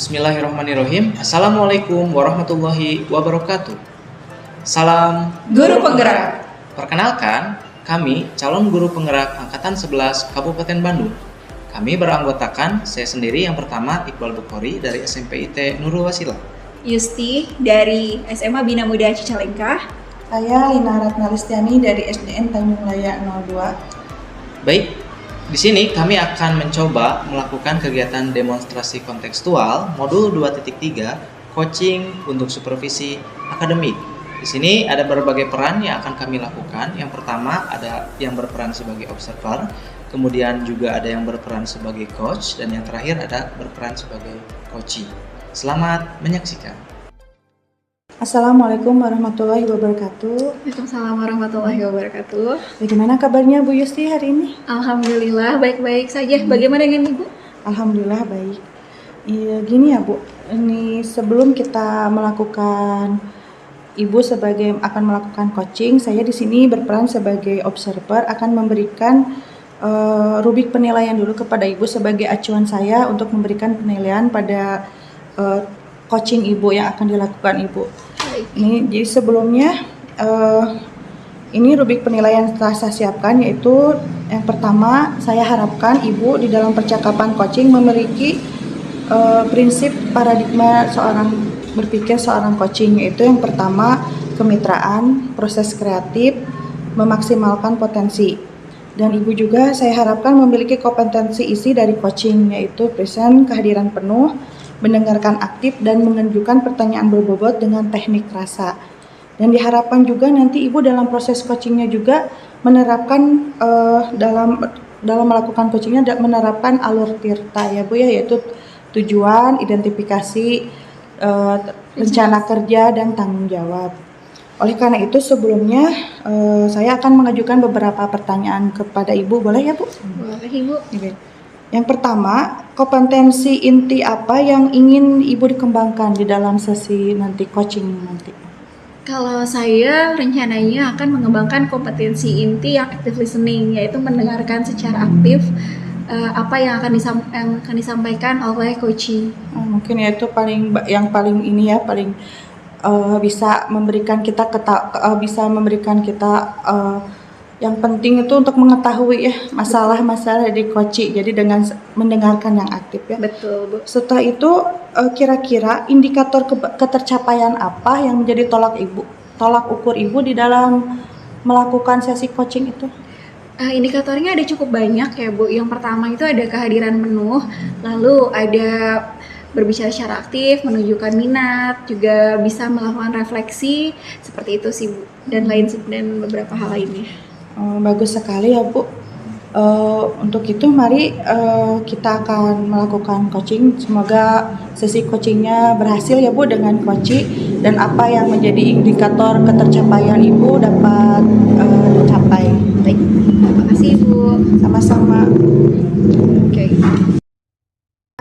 Bismillahirrahmanirrahim. Assalamualaikum warahmatullahi wabarakatuh. Salam Guru penggerak. Perkenalkan, kami calon guru penggerak Angkatan 11 Kabupaten Bandung. Kami beranggotakan saya sendiri yang pertama Iqbal Bukhari dari SMP IT Nurul Wasilah. Yusti dari SMA Bina Muda Cicalengka. Saya Lina Ratna Listiani dari SDN Tanjung Laya 02. Baik, di sini kami akan mencoba melakukan kegiatan demonstrasi kontekstual modul 2.3 coaching untuk supervisi akademik. Di sini ada berbagai peran yang akan kami lakukan. Yang pertama ada yang berperan sebagai observer, kemudian juga ada yang berperan sebagai coach, dan yang terakhir ada berperan sebagai coachee. Selamat menyaksikan. Assalamualaikum warahmatullahi wabarakatuh. Waalaikumsalam warahmatullahi wabarakatuh. Bagaimana kabarnya Bu Yusti hari ini? Alhamdulillah baik-baik saja. Bagaimana dengan Ibu? Alhamdulillah baik. Iya, gini ya Bu. Ini sebelum kita melakukan Ibu akan melakukan coaching, saya di sini berperan sebagai observer akan memberikan rubrik penilaian dulu kepada Ibu sebagai acuan saya untuk memberikan penilaian pada coaching Ibu yang akan dilakukan Ibu. Ini jadi sebelumnya ini rubrik penilaian telah saya siapkan, yaitu yang pertama saya harapkan Ibu di dalam percakapan coaching memiliki prinsip paradigma berpikir seorang coaching, yaitu yang pertama kemitraan, proses kreatif, memaksimalkan potensi. Dan Ibu juga saya harapkan memiliki kompetensi isi dari coaching, yaitu present, kehadiran penuh, mendengarkan aktif, dan menunjukkan pertanyaan berbobot dengan teknik rasa. Dan diharapkan juga nanti Ibu dalam proses coachingnya juga menerapkan dalam melakukan coachingnya menerapkan alur Tirta ya Bu ya, yaitu tujuan, identifikasi, rencana kerja, dan tanggung jawab. Oleh karena itu sebelumnya saya akan mengajukan beberapa pertanyaan kepada Ibu, boleh ya Bu? Boleh Ibu. Yang pertama, kompetensi inti apa yang ingin Ibu dikembangkan di dalam sesi nanti coaching nanti? Kalau saya rencananya akan mengembangkan kompetensi inti yang active listening, yaitu mendengarkan secara aktif apa yang akan disampaikan oleh coaching. Mungkin ya itu paling ini ya, paling bisa memberikan kita yang penting itu untuk mengetahui ya masalah-masalah di coaching. Jadi dengan mendengarkan yang aktif ya. Betul Bu. Setelah itu kira-kira indikator ketercapaian apa yang menjadi tolak ukur Ibu di dalam melakukan sesi coaching itu? Indikatornya ada cukup banyak ya Bu. Yang pertama itu ada kehadiran penuh, lalu ada berbicara secara aktif, menunjukkan minat, juga bisa melakukan refleksi, seperti itu sih Bu, dan beberapa hal lainnya. Bagus sekali ya Bu. Untuk itu mari kita akan melakukan coaching. Semoga sesi coachingnya berhasil ya Bu dengan coaching, dan apa yang menjadi indikator ketercapaian Ibu dapat dicapai. Baik, terima kasih Ibu. Sama-sama. Oke.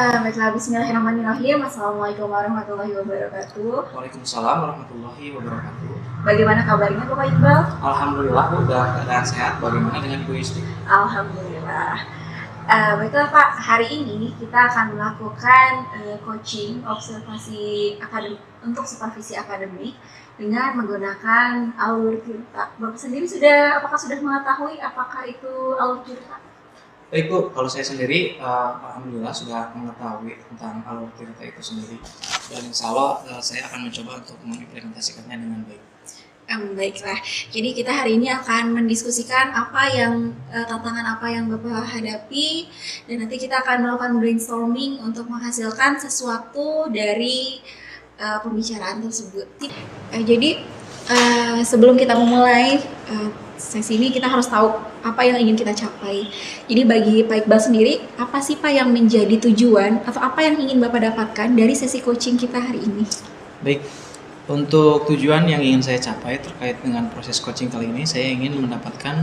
Baiklah, bismillahirrahmanirrahim. Assalamualaikum warahmatullahi wabarakatuh. Waalaikumsalam warahmatullahi wabarakatuh. Bagaimana kabarnya Bapak Iqbal? Alhamdulillah Bu, udah keadaan sehat. Bagaimana dengan Bu Yusti? Alhamdulillah. Baiklah Pak, hari ini kita akan melakukan coaching observasi akademik untuk supervisi akademik dengan menggunakan alur Tirta. Bapak sendiri apakah sudah mengetahui apakah itu alur Tirta? Baik Bu, kalau saya sendiri alhamdulillah sudah mengetahui tentang alur Tirta itu sendiri, dan insya Allah saya akan mencoba untuk mengimplementasikannya dengan baik. Baiklah, jadi kita hari ini akan mendiskusikan tantangan apa yang Bapak hadapi, dan nanti kita akan melakukan brainstorming untuk menghasilkan sesuatu dari pembicaraan tersebut. Jadi sebelum kita memulai sesi ini, kita harus tahu apa yang ingin kita capai. Jadi bagi Pak Iqbal sendiri, apa sih Pak yang menjadi tujuan atau apa yang ingin Bapak dapatkan dari sesi coaching kita hari ini? Baik. Untuk tujuan yang ingin saya capai terkait dengan proses coaching kali ini, saya ingin mendapatkan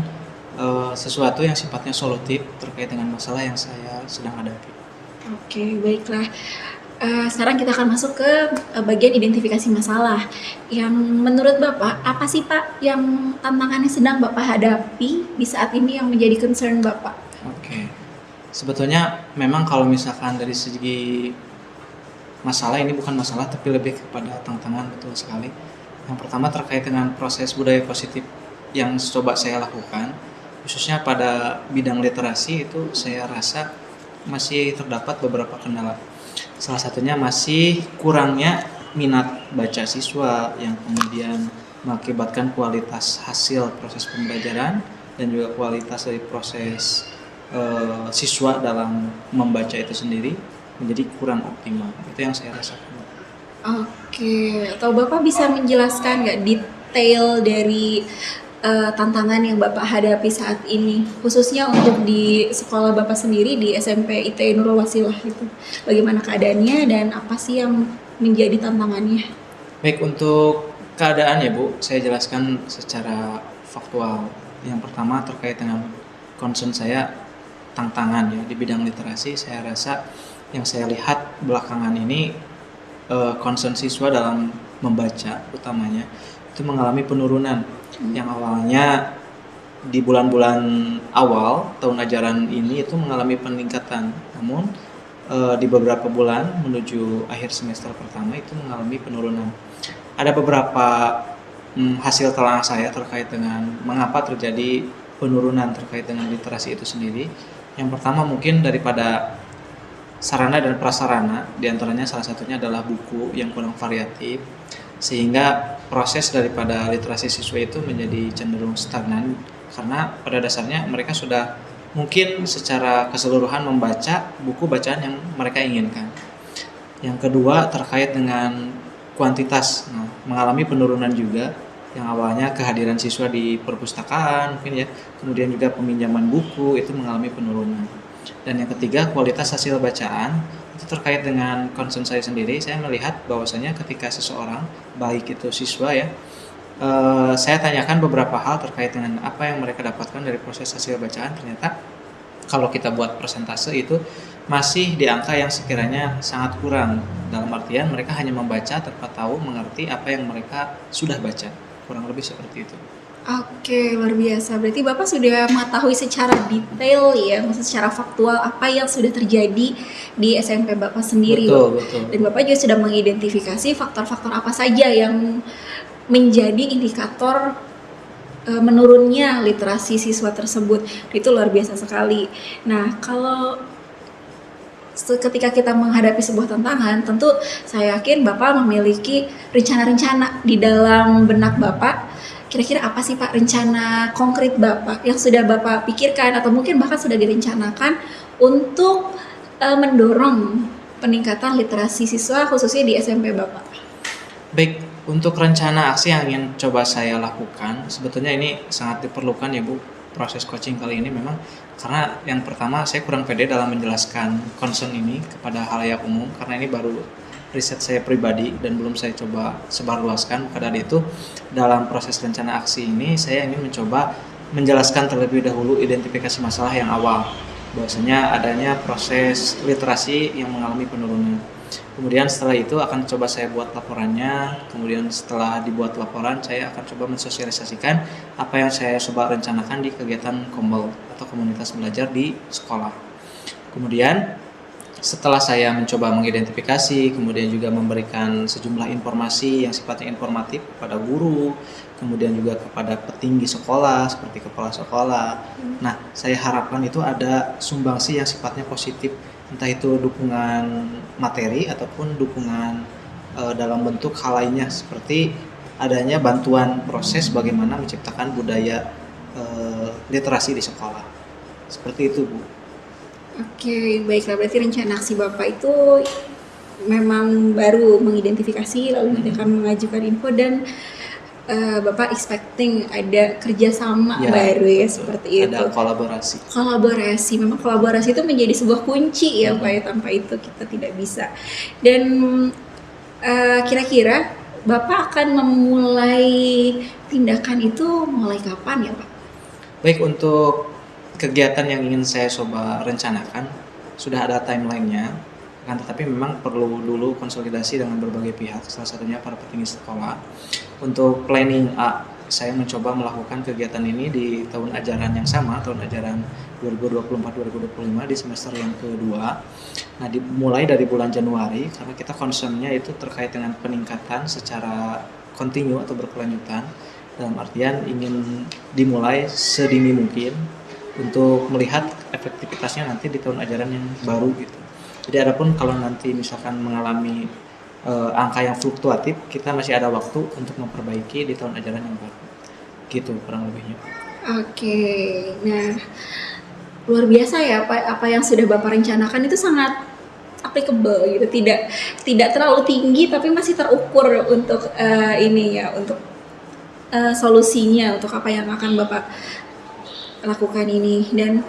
sesuatu yang sifatnya solutif terkait dengan masalah yang saya sedang hadapi. Oke, baiklah. Sekarang kita akan masuk ke bagian identifikasi masalah. Yang menurut Bapak, apa sih Pak yang tantangannya sedang Bapak hadapi di saat ini yang menjadi concern Bapak? Oke. Sebetulnya memang kalau misalkan dari segi masalah, ini bukan masalah tapi lebih kepada tantangan, betul sekali. Yang pertama terkait dengan proses budaya positif yang coba saya lakukan, khususnya pada bidang literasi itu saya rasa masih terdapat beberapa kendala. Salah satunya masih kurangnya minat baca siswa yang kemudian mengakibatkan kualitas hasil proses pembelajaran dan juga kualitas dari proses siswa dalam membaca itu sendiri menjadi kurang optimal. Itu yang saya rasakan. Oke, atau Bapak bisa menjelaskan nggak detail dari tantangan yang Bapak hadapi saat ini, khususnya untuk di sekolah Bapak sendiri di SMP IT Nurul Wasilah itu. Bagaimana keadaannya dan apa sih yang menjadi tantangannya? Baik, untuk keadaan ya Bu, saya jelaskan secara faktual. Yang pertama terkait dengan concern saya, tantangan ya di bidang literasi. Saya rasa yang saya lihat belakangan ini concern siswa dalam membaca utamanya itu mengalami penurunan. Yang awalnya di bulan-bulan awal tahun ajaran ini itu mengalami peningkatan, namun di beberapa bulan menuju akhir semester pertama itu mengalami penurunan. Ada beberapa hasil telah saya terkait dengan mengapa terjadi penurunan terkait dengan literasi itu sendiri. Yang pertama mungkin daripada sarana dan prasarana, diantaranya salah satunya adalah buku yang kurang variatif, sehingga proses daripada literasi siswa itu menjadi cenderung stagnan karena pada dasarnya mereka sudah mungkin secara keseluruhan membaca buku bacaan yang mereka inginkan. Yang kedua terkait dengan kuantitas, mengalami penurunan juga. Yang awalnya kehadiran siswa di perpustakaan mungkin ya, kemudian juga peminjaman buku itu mengalami penurunan. Dan yang ketiga, kualitas hasil bacaan itu terkait dengan concern saya sendiri. Saya melihat bahwasanya ketika seseorang, baik itu siswa ya, saya tanyakan beberapa hal terkait dengan apa yang mereka dapatkan dari proses hasil bacaan. Ternyata kalau kita buat persentase itu masih di angka yang sekiranya sangat kurang. Dalam artian mereka hanya membaca tanpa tahu mengerti apa yang mereka sudah baca. Kurang lebih seperti itu. Oke, luar biasa. Berarti Bapak sudah mengetahui secara detail ya, maksudnya secara faktual apa yang sudah terjadi di SMP Bapak sendiri. Betul. Dan Bapak juga sudah mengidentifikasi faktor-faktor apa saja yang menjadi indikator menurunnya literasi siswa tersebut. Itu luar biasa sekali. Nah, kalau ketika kita menghadapi sebuah tantangan, tentu saya yakin Bapak memiliki rencana-rencana di dalam benak Bapak. Kira-kira apa sih Pak rencana konkret Bapak yang sudah Bapak pikirkan atau mungkin bahkan sudah direncanakan untuk mendorong peningkatan literasi siswa khususnya di SMP Bapak? Baik, untuk rencana aksi yang ingin coba saya lakukan, sebetulnya ini sangat diperlukan ya Bu, proses coaching kali ini memang karena yang pertama saya kurang pede dalam menjelaskan concern ini kepada halayak umum karena ini baru riset saya pribadi dan belum saya coba sebarluaskan. Pada itu dalam proses rencana aksi ini saya ingin mencoba menjelaskan terlebih dahulu identifikasi masalah yang awal, bahwasanya adanya proses literasi yang mengalami penurunan. Kemudian setelah itu akan coba saya buat laporannya. Kemudian setelah dibuat laporan saya akan coba mensosialisasikan apa yang saya coba rencanakan di kegiatan kombel atau komunitas belajar di sekolah. Kemudian setelah saya mencoba mengidentifikasi, kemudian juga memberikan sejumlah informasi yang sifatnya informatif kepada guru, kemudian juga kepada petinggi sekolah seperti kepala sekolah. Nah, saya harapkan itu ada sumbangsi yang sifatnya positif, entah itu dukungan materi ataupun dukungan dalam bentuk hal lainnya seperti adanya bantuan proses bagaimana menciptakan budaya literasi di sekolah. Seperti itu, Bu. Oke, baiklah. Berarti rencana aksi Bapak itu memang baru mengidentifikasi lalu nanti akan mengajukan info dan Bapak expecting ada kerjasama baru ya seperti itu. Ada kolaborasi. Memang kolaborasi itu menjadi sebuah kunci ya Pak ya, tanpa itu kita tidak bisa. Dan kira-kira Bapak akan memulai tindakan itu mulai kapan ya Pak? Baik, untuk kegiatan yang ingin saya coba rencanakan sudah ada timelinenya, kan, tetapi memang perlu dulu konsolidasi dengan berbagai pihak, salah satunya para petinggi sekolah untuk planning saya mencoba melakukan kegiatan ini di tahun ajaran yang sama, tahun ajaran 2024-2025 di semester yang kedua. Nah, dimulai dari bulan Januari karena kita concernnya itu terkait dengan peningkatan secara kontinu atau berkelanjutan, dalam artian ingin dimulai sedini mungkin untuk melihat efektivitasnya nanti di tahun ajaran yang baru gitu. Jadi adapun kalau nanti misalkan mengalami angka yang fluktuatif, kita masih ada waktu untuk memperbaiki di tahun ajaran yang baru. Gitu kurang lebihnya. Oke, nah luar biasa ya apa yang sudah Bapak rencanakan itu sangat applicable gitu, tidak terlalu tinggi tapi masih terukur untuk ini ya, untuk solusinya untuk apa yang akan Bapak lakukan ini. Dan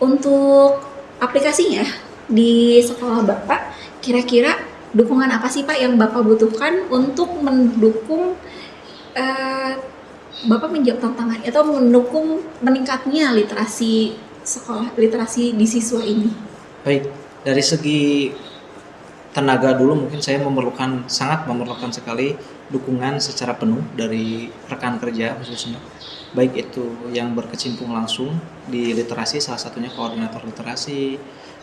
untuk aplikasinya di sekolah Bapak, kira-kira dukungan apa sih Pak yang Bapak butuhkan untuk mendukung Bapak menjawab tantangan atau mendukung meningkatnya literasi sekolah, literasi di siswa ini? Baik, dari segi tenaga dulu mungkin saya sangat memerlukan sekali dukungan secara penuh dari rekan kerja khususnya, baik itu yang berkecimpung langsung di literasi, salah satunya koordinator literasi,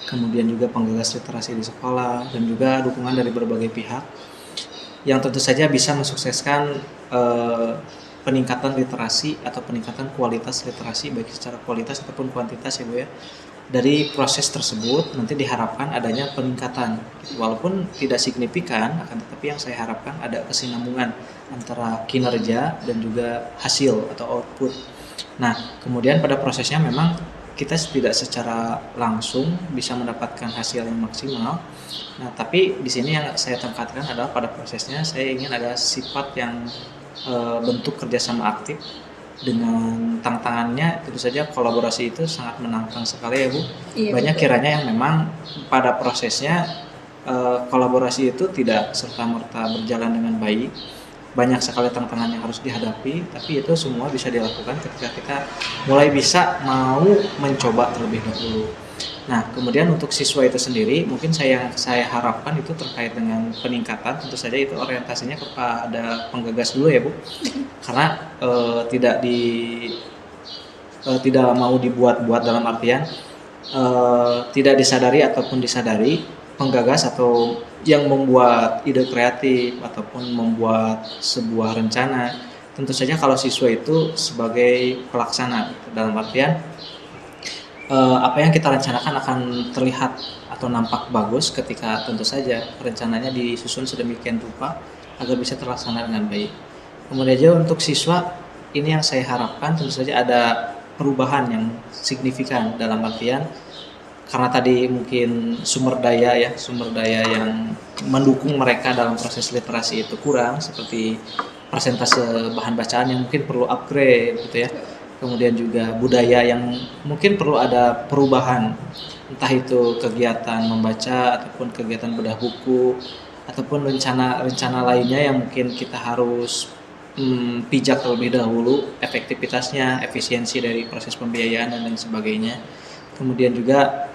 kemudian juga penggagas literasi di sekolah, dan juga dukungan dari berbagai pihak yang tentu saja bisa mensukseskan peningkatan literasi atau peningkatan kualitas literasi, baik secara kualitas ataupun kuantitas ya Bu ya. Dari proses tersebut nanti diharapkan adanya peningkatan, walaupun tidak signifikan, akan tetapi yang saya harapkan ada kesinambungan antara kinerja dan juga hasil atau output. Nah, kemudian pada prosesnya memang kita tidak secara langsung bisa mendapatkan hasil yang maksimal. Nah, tapi di sini yang saya tekankan adalah pada prosesnya saya ingin ada sifat yang bentuk kerjasama aktif. Dengan tantangannya tentu saja kolaborasi itu sangat menantang sekali ya Bu. Iya, Banyak betul. kiranya yang memang pada prosesnya kolaborasi itu tidak serta-merta berjalan dengan baik. Banyak sekali tantangan yang harus dihadapi, tapi itu semua bisa dilakukan ketika kita mulai bisa mau mencoba terlebih dahulu. Nah, kemudian untuk siswa itu sendiri, mungkin saya harapkan itu terkait dengan peningkatan, tentu saja itu orientasinya kepada penggagas dulu ya Bu, karena tidak mau dibuat-buat, dalam artian tidak disadari ataupun disadari penggagas atau yang membuat ide kreatif ataupun membuat sebuah rencana, tentu saja kalau siswa itu sebagai pelaksana, dalam artian apa yang kita rencanakan akan terlihat atau nampak bagus ketika tentu saja rencananya disusun sedemikian rupa agar bisa terlaksana dengan baik. Kemudian juga untuk siswa ini yang saya harapkan tentu saja ada perubahan yang signifikan, dalam artian karena tadi mungkin sumber daya yang mendukung mereka dalam proses literasi itu kurang, seperti persentase bahan bacaan yang mungkin perlu upgrade gitu ya. Kemudian juga budaya yang mungkin perlu ada perubahan, entah itu kegiatan membaca ataupun kegiatan bedah buku ataupun rencana lainnya yang mungkin kita harus pijak terlebih dahulu efektivitasnya, efisiensi dari proses pembiayaan dan lain sebagainya. Kemudian juga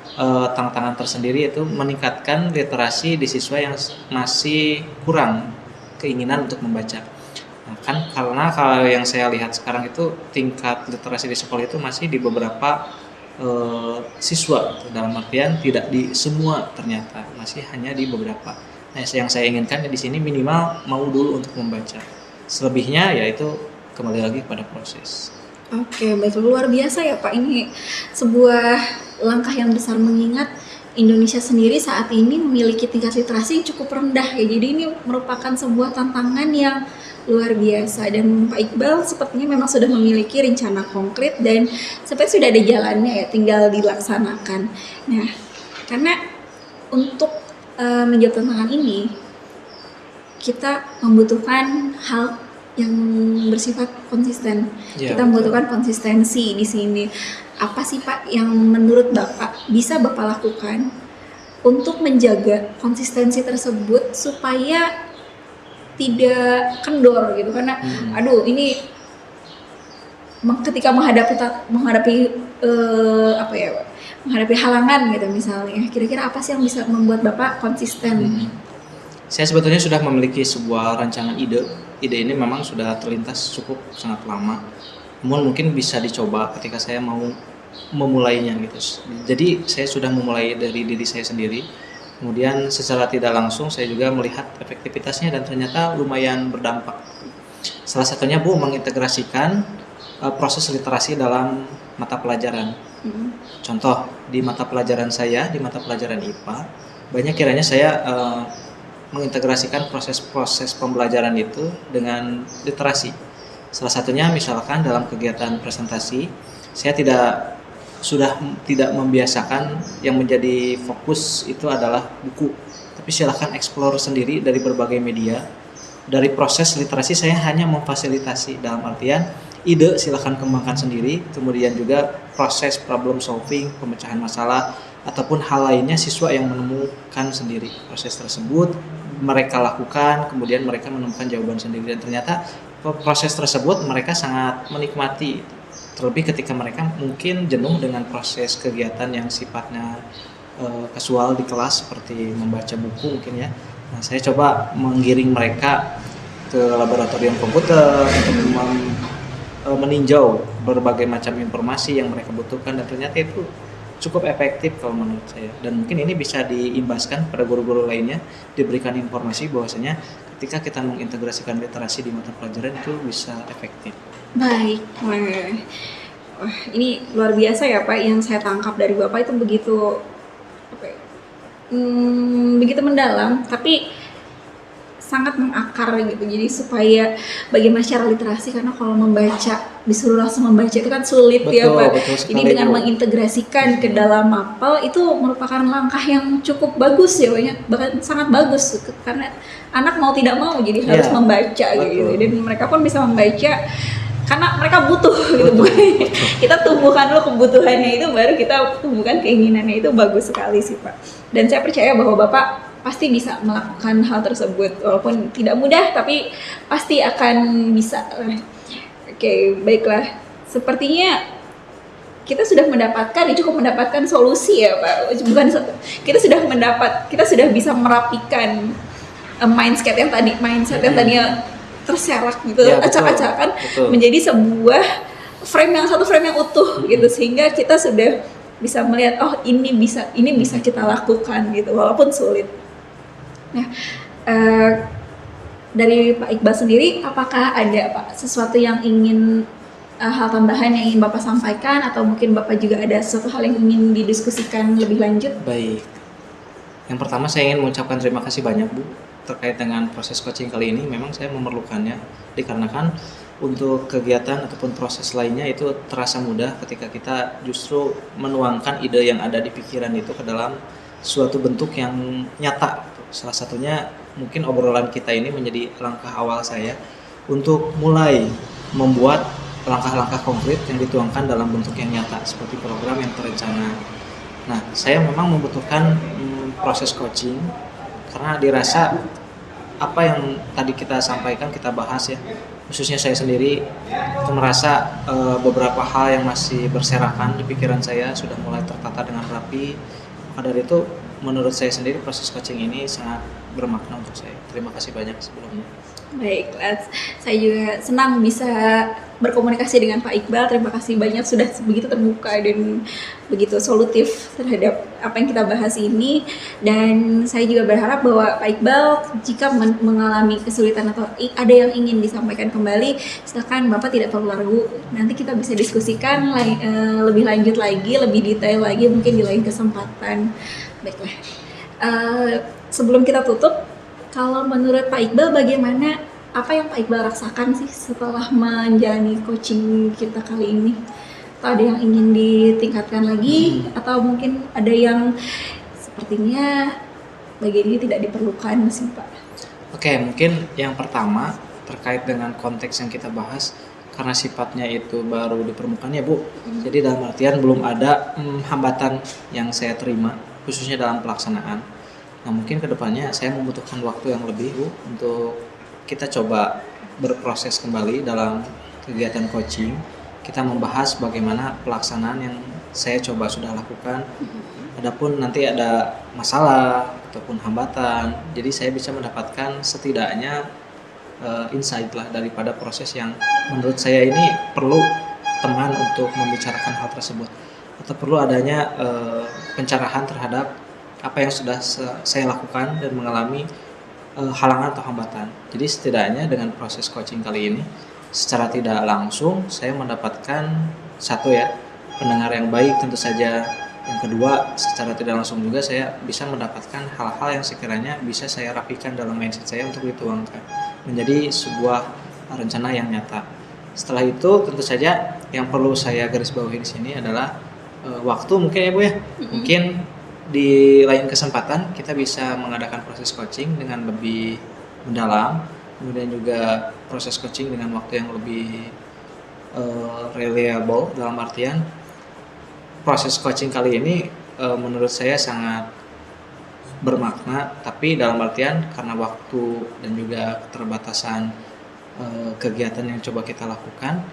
tantangan tersendiri itu meningkatkan literasi di siswa yang masih kurang keinginan untuk membaca. Nah, kan karena kalau yang saya lihat sekarang itu tingkat literasi di sekolah itu masih di beberapa siswa gitu. Dalam artian tidak di semua, ternyata masih hanya di beberapa. Nah, yang saya inginkan di sini minimal mau dulu untuk membaca. Selebihnya yaitu kembali lagi pada proses. Oke, betul, luar biasa ya Pak. Ini sebuah langkah yang besar mengingat Indonesia sendiri saat ini memiliki tingkat literasi yang cukup rendah ya. Jadi ini merupakan sebuah tantangan yang luar biasa, dan Pak Iqbal sepertinya memang sudah memiliki rencana konkret dan seperti sudah ada jalannya ya, tinggal dilaksanakan. Nah, karena untuk menjawab tantangan ini kita membutuhkan hal yang bersifat konsisten. Ya, Kita membutuhkan konsistensi di sini. Apa sih Pak yang menurut Bapak bisa Bapak lakukan untuk menjaga konsistensi tersebut supaya tidak kendor gitu? Karena aduh ini ketika menghadapi menghadapi halangan gitu misalnya, kira-kira apa sih yang bisa membuat Bapak konsisten? Saya sebetulnya sudah memiliki sebuah rancangan ide ide ini memang sudah terlintas cukup sangat lama. Namun mungkin bisa dicoba ketika saya mau memulainya gitu. Jadi saya sudah memulai dari diri saya sendiri. Kemudian secara tidak langsung saya juga melihat efektivitasnya dan ternyata lumayan berdampak. Salah satunya Bu mengintegrasikan proses literasi dalam mata pelajaran. Contoh di mata pelajaran saya, di mata pelajaran IPA, banyak kiranya saya mengintegrasikan proses-proses pembelajaran itu dengan literasi. Salah satunya misalkan dalam kegiatan presentasi, saya sudah tidak membiasakan yang menjadi fokus itu adalah buku, tapi silakan explore sendiri dari berbagai media. Dari proses literasi saya hanya memfasilitasi, dalam artian ide silakan kembangkan sendiri, kemudian juga proses problem solving, pemecahan masalah ataupun hal lainnya siswa yang menemukan sendiri proses tersebut, mereka lakukan, kemudian mereka menemukan jawaban sendiri, dan ternyata proses tersebut mereka sangat menikmati. Terlebih ketika mereka mungkin jenuh dengan proses kegiatan yang sifatnya kasual di kelas seperti membaca buku mungkin ya. Nah, saya coba menggiring mereka ke laboratorium komputer untuk meninjau berbagai macam informasi yang mereka butuhkan, dan ternyata itu cukup efektif kalau menurut saya. Dan mungkin ini bisa diimbaskan pada guru-guru lainnya, diberikan informasi bahwasanya ketika kita mengintegrasikan literasi di mata pelajaran itu bisa efektif. Baik, wah, ini luar biasa ya Pak, yang saya tangkap dari Bapak itu begitu begitu mendalam, tapi sangat mengakar gitu. Jadi supaya bagaimana cara literasi, karena kalau membaca disuruh langsung membaca itu kan sulit. Betul, ya Pak. Ini dengan mengintegrasikan ke dalam mapel itu merupakan langkah yang cukup bagus ya Pak, bahkan sangat bagus, karena anak mau tidak mau jadi harus membaca gitu, dan mereka pun bisa membaca karena mereka butuh gitu. Betul. Kita tumbuhkan dulu kebutuhannya, itu baru kita tumbuhkan keinginannya. Itu bagus sekali sih Pak, dan saya percaya bahwa Bapak pasti bisa melakukan hal tersebut, walaupun tidak mudah tapi pasti akan bisa. Oke, baiklah, sepertinya kita sudah cukup mendapatkan solusi ya Pak. Bukan, kita sudah bisa merapikan mindset yang tadinya terserak gitu, ya, acak-acakan menjadi sebuah satu frame yang utuh gitu, sehingga kita sudah bisa melihat ini bisa kita lakukan gitu walaupun sulit. Nah, dari Pak Iqbal sendiri, apakah ada Pak sesuatu yang ingin hal tambahan yang ingin Bapak sampaikan, atau mungkin Bapak juga ada sesuatu hal yang ingin didiskusikan lebih lanjut? Baik, yang pertama saya ingin mengucapkan terima kasih banyak Bu terkait dengan proses coaching kali ini. Memang saya memerlukannya dikarenakan untuk kegiatan ataupun proses lainnya itu terasa mudah ketika kita justru menuangkan ide yang ada di pikiran itu ke dalam suatu bentuk yang nyata. Salah satunya mungkin obrolan kita ini menjadi langkah awal saya untuk mulai membuat langkah-langkah konkret yang dituangkan dalam bentuk yang nyata seperti program yang terencana. Nah, saya memang membutuhkan proses coaching karena dirasa apa yang tadi kita sampaikan, kita bahas ya, khususnya saya sendiri itu merasa beberapa hal yang masih berserakan di pikiran saya sudah mulai tertata dengan rapi. Maka dari itu menurut saya sendiri proses coaching ini sangat bermakna untuk saya. Terima kasih banyak sebelumnya. Baiklah, saya juga senang bisa berkomunikasi dengan Pak Iqbal. Terima kasih banyak sudah begitu terbuka dan begitu solutif terhadap apa yang kita bahas ini. Dan saya juga berharap bahwa Pak Iqbal jika mengalami kesulitan atau ada yang ingin disampaikan kembali, silakan Bapak tidak perlu ragu. Nanti kita bisa diskusikan lebih lanjut lagi, lebih detail lagi mungkin di lain kesempatan. Baiklah, sebelum kita tutup, kalau menurut Pak Iqbal bagaimana, apa yang Pak Iqbal rasakan sih setelah menjalani coaching kita kali ini? Atau ada yang ingin ditingkatkan lagi, atau mungkin ada yang sepertinya bagian ini tidak diperlukan sih Pak? Oke, mungkin yang pertama terkait dengan konteks yang kita bahas, karena sifatnya itu baru di permukaan ya Bu. Jadi dalam artian belum ada hambatan yang saya terima, khususnya dalam pelaksanaan. Nah, mungkin kedepannya saya membutuhkan waktu yang lebih Bu untuk kita coba berproses kembali dalam kegiatan coaching. Kita membahas bagaimana pelaksanaan yang saya coba sudah lakukan. Adapun nanti ada masalah ataupun hambatan, jadi saya bisa mendapatkan setidaknya insight lah daripada proses yang menurut saya ini perlu teman untuk membicarakan hal tersebut, atau perlu adanya pencerahan terhadap apa yang sudah saya lakukan dan mengalami halangan atau hambatan. Jadi setidaknya dengan proses coaching kali ini secara tidak langsung saya mendapatkan satu ya, pendengar yang baik tentu saja. Yang kedua, secara tidak langsung juga saya bisa mendapatkan hal-hal yang sekiranya bisa saya rapikan dalam mindset saya untuk dituangkan menjadi sebuah rencana yang nyata. Setelah itu tentu saja yang perlu saya garis bawahi di sini adalah waktu mungkin ya Bu ya. Mungkin di lain kesempatan kita bisa mengadakan proses coaching dengan lebih mendalam, kemudian juga proses coaching dengan waktu yang lebih reliable, dalam artian proses coaching kali ini menurut saya sangat bermakna, tapi dalam artian karena waktu dan juga keterbatasan kegiatan yang coba kita lakukan,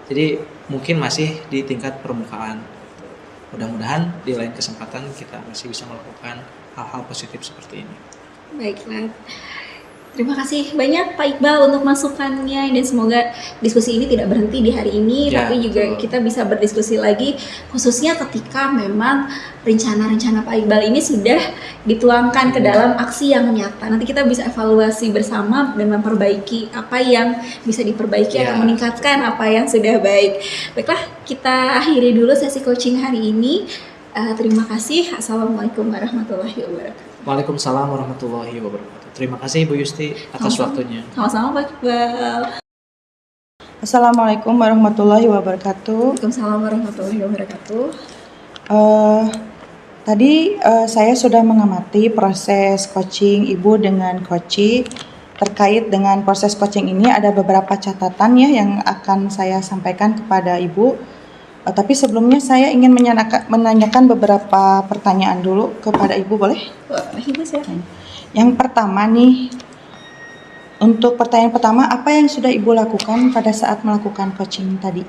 jadi mungkin masih di tingkat permukaan. Mudah-mudahan di lain kesempatan kita masih bisa melakukan hal-hal positif seperti ini. Baiklah. Terima kasih banyak Pak Iqbal untuk masukannya, dan semoga diskusi ini tidak berhenti di hari ini, tapi juga kita bisa berdiskusi lagi, khususnya ketika memang rencana-rencana Pak Iqbal ini sudah dituangkan ke dalam aksi yang nyata. Nanti kita bisa evaluasi bersama dan memperbaiki apa yang bisa diperbaiki atau meningkatkan apa yang sudah baik. Baiklah, kita akhiri dulu sesi coaching hari ini. Terima kasih. Assalamualaikum warahmatullahi wabarakatuh. Waalaikumsalam warahmatullahi wabarakatuh. Terima kasih Bu Yusti atas waktunya. Sama-sama Pak Iqbal. Assalamualaikum warahmatullahi wabarakatuh. Waalaikumsalam warahmatullahi wabarakatuh. Tadi saya sudah mengamati proses coaching Ibu dengan Koci. Terkait dengan proses coaching ini ada beberapa catatan ya yang akan saya sampaikan kepada Ibu. Tapi sebelumnya saya ingin menanyakan beberapa pertanyaan dulu kepada Ibu, boleh? Boleh, Ibu, silakan. Yang pertama nih, untuk pertanyaan pertama, apa yang sudah Ibu lakukan pada saat melakukan coaching tadi?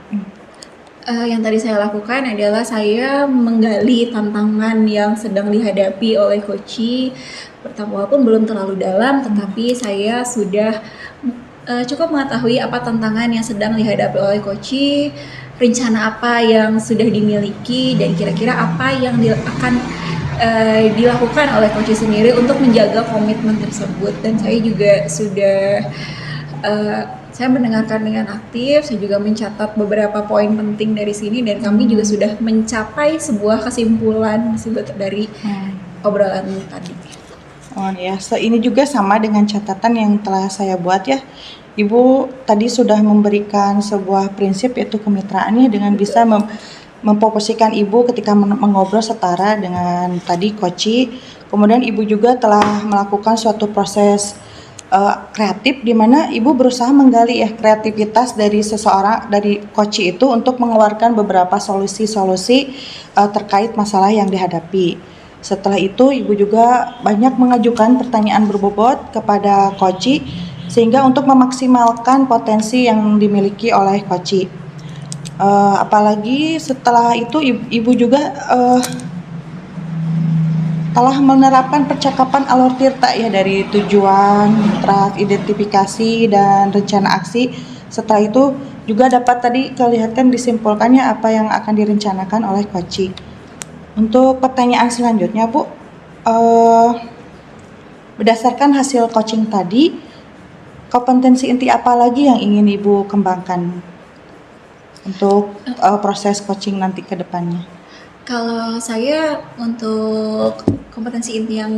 Yang tadi saya lakukan adalah saya menggali tantangan yang sedang dihadapi oleh Koci. Pertama, walaupun belum terlalu dalam, tetapi saya sudah cukup mengetahui apa tantangan yang sedang dihadapi oleh Koci, rencana apa yang sudah dimiliki, dan kira-kira apa yang akan dilakukan oleh Koci sendiri untuk menjaga komitmen tersebut. Dan saya juga sudah saya mendengarkan dengan aktif, saya juga mencatat beberapa poin penting dari sini, dan kami juga sudah mencapai sebuah kesimpulan dari obrolan tadi. Oh ya, ini juga sama dengan catatan yang telah saya buat ya. Ibu tadi sudah memberikan sebuah prinsip yaitu kemitraannya dengan bisa memposisikan Ibu ketika mengobrol setara dengan tadi Koci. Kemudian Ibu juga telah melakukan suatu proses kreatif di mana Ibu berusaha menggali ya kreativitas dari seseorang, dari Koci itu untuk mengeluarkan beberapa solusi-solusi terkait masalah yang dihadapi. Setelah itu Ibu juga banyak mengajukan pertanyaan berbobot kepada Koci sehingga untuk memaksimalkan potensi yang dimiliki oleh Koci. Apalagi setelah itu Ibu juga telah menerapkan percakapan alur tirta ya, dari tujuan, identifikasi, dan rencana aksi. Setelah itu juga dapat tadi kelihatan disimpulkannya apa yang akan direncanakan oleh Koci. Untuk pertanyaan selanjutnya Bu, berdasarkan hasil coaching tadi, kompetensi inti apa lagi yang ingin Ibu kembangkan untuk proses coaching nanti ke depannya? Kalau saya untuk kompetensi inti yang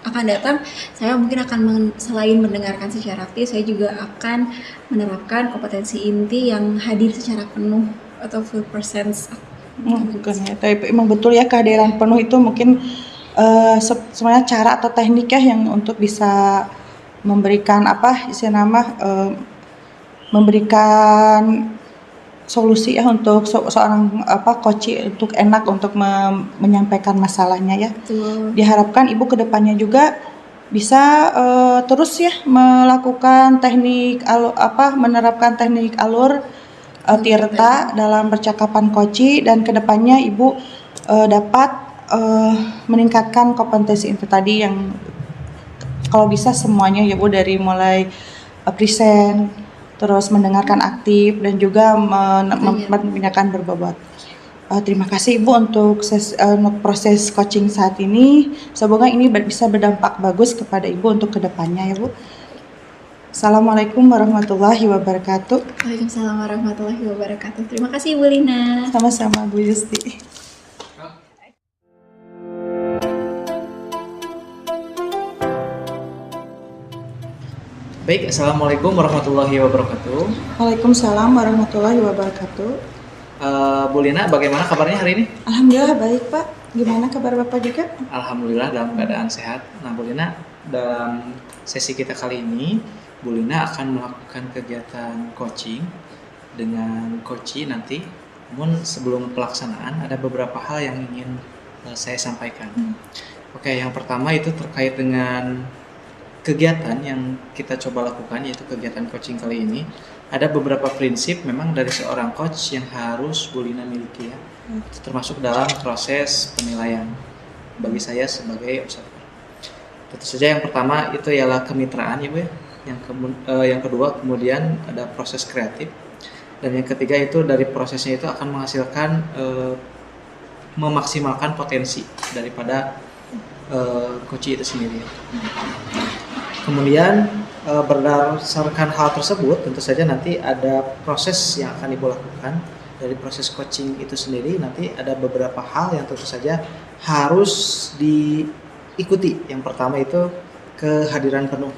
akan datang, saya mungkin akan selain mendengarkan secara aktif, saya juga akan menerapkan kompetensi inti yang hadir secara penuh atau full presence. Bukan ya, tapi memang betul ya, kehadiran penuh itu mungkin sebenarnya cara atau teknik ya yang untuk bisa memberikan memberikan solusi ya untuk seorang Koci untuk enak untuk menyampaikan masalahnya ya. Betul. Diharapkan Ibu kedepannya juga bisa terus ya melakukan menerapkan teknik alur tirta dalam percakapan Koci, dan kedepannya Ibu dapat meningkatkan kompetensi itu tadi yang kalau bisa semuanya ya Bu, dari mulai present, terus mendengarkan aktif dan juga menanyakan berbobot. Terima kasih Ibu untuk proses coaching saat ini. Semoga ini bisa berdampak bagus kepada Ibu untuk kedepannya ya Bu. Assalamualaikum warahmatullahi wabarakatuh. Waalaikumsalam warahmatullahi wabarakatuh. Terima kasih Bu Lina. Sama-sama Bu Yusti. Baik, Assalamualaikum warahmatullahi wabarakatuh. Waalaikumsalam warahmatullahi wabarakatuh. Bu Lina, bagaimana kabarnya hari ini? Alhamdulillah baik Pak. Gimana kabar Bapak juga? Alhamdulillah dalam keadaan sehat. Nah, Bu Lina, dalam sesi kita kali ini, Bu Lina akan melakukan kegiatan coaching dengan coachi nanti. Namun sebelum pelaksanaan ada beberapa hal yang ingin saya sampaikan. Oke, yang pertama itu terkait dengan kegiatan yang kita coba lakukan, yaitu kegiatan coaching kali ini. Ada beberapa prinsip memang dari seorang coach yang harus Bu Lina miliki ya, termasuk dalam proses penilaian bagi saya sebagai observer. Tentu saja yang pertama itu ialah kemitraan ya Bu ya. Yang kedua kemudian ada proses kreatif, dan yang ketiga itu dari prosesnya itu akan menghasilkan memaksimalkan potensi daripada coach itu sendiri. Kemudian berdasarkan hal tersebut tentu saja nanti ada proses yang akan Ibu lakukan. Dari proses coaching itu sendiri nanti ada beberapa hal yang tentu saja harus diikuti. Yang pertama itu kehadiran penuh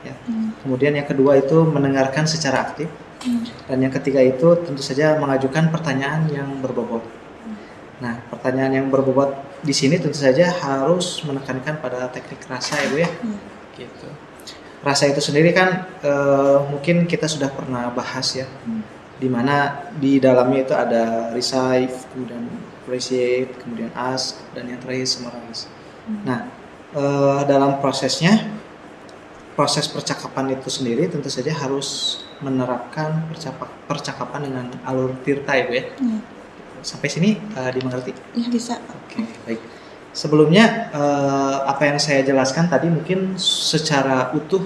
ya. Kemudian yang kedua itu mendengarkan secara aktif. Dan yang ketiga itu tentu saja mengajukan pertanyaan yang berbobot. Nah, pertanyaan yang berbobot di sini tentu saja harus menekankan pada teknik rasa ya Bu ya. Gitu. Rasa itu sendiri kan mungkin kita sudah pernah bahas ya, dimana di dalamnya itu ada receive, kemudian appreciate, kemudian ask, dan yang terakhir summarize. Nah, dalam prosesnya, proses percakapan itu sendiri tentu saja harus menerapkan percakapan dengan alur tirta ya Bu ya. Sampai sini dimengerti? Ya bisa. Oke, baik. Sebelumnya apa yang saya jelaskan tadi mungkin secara utuh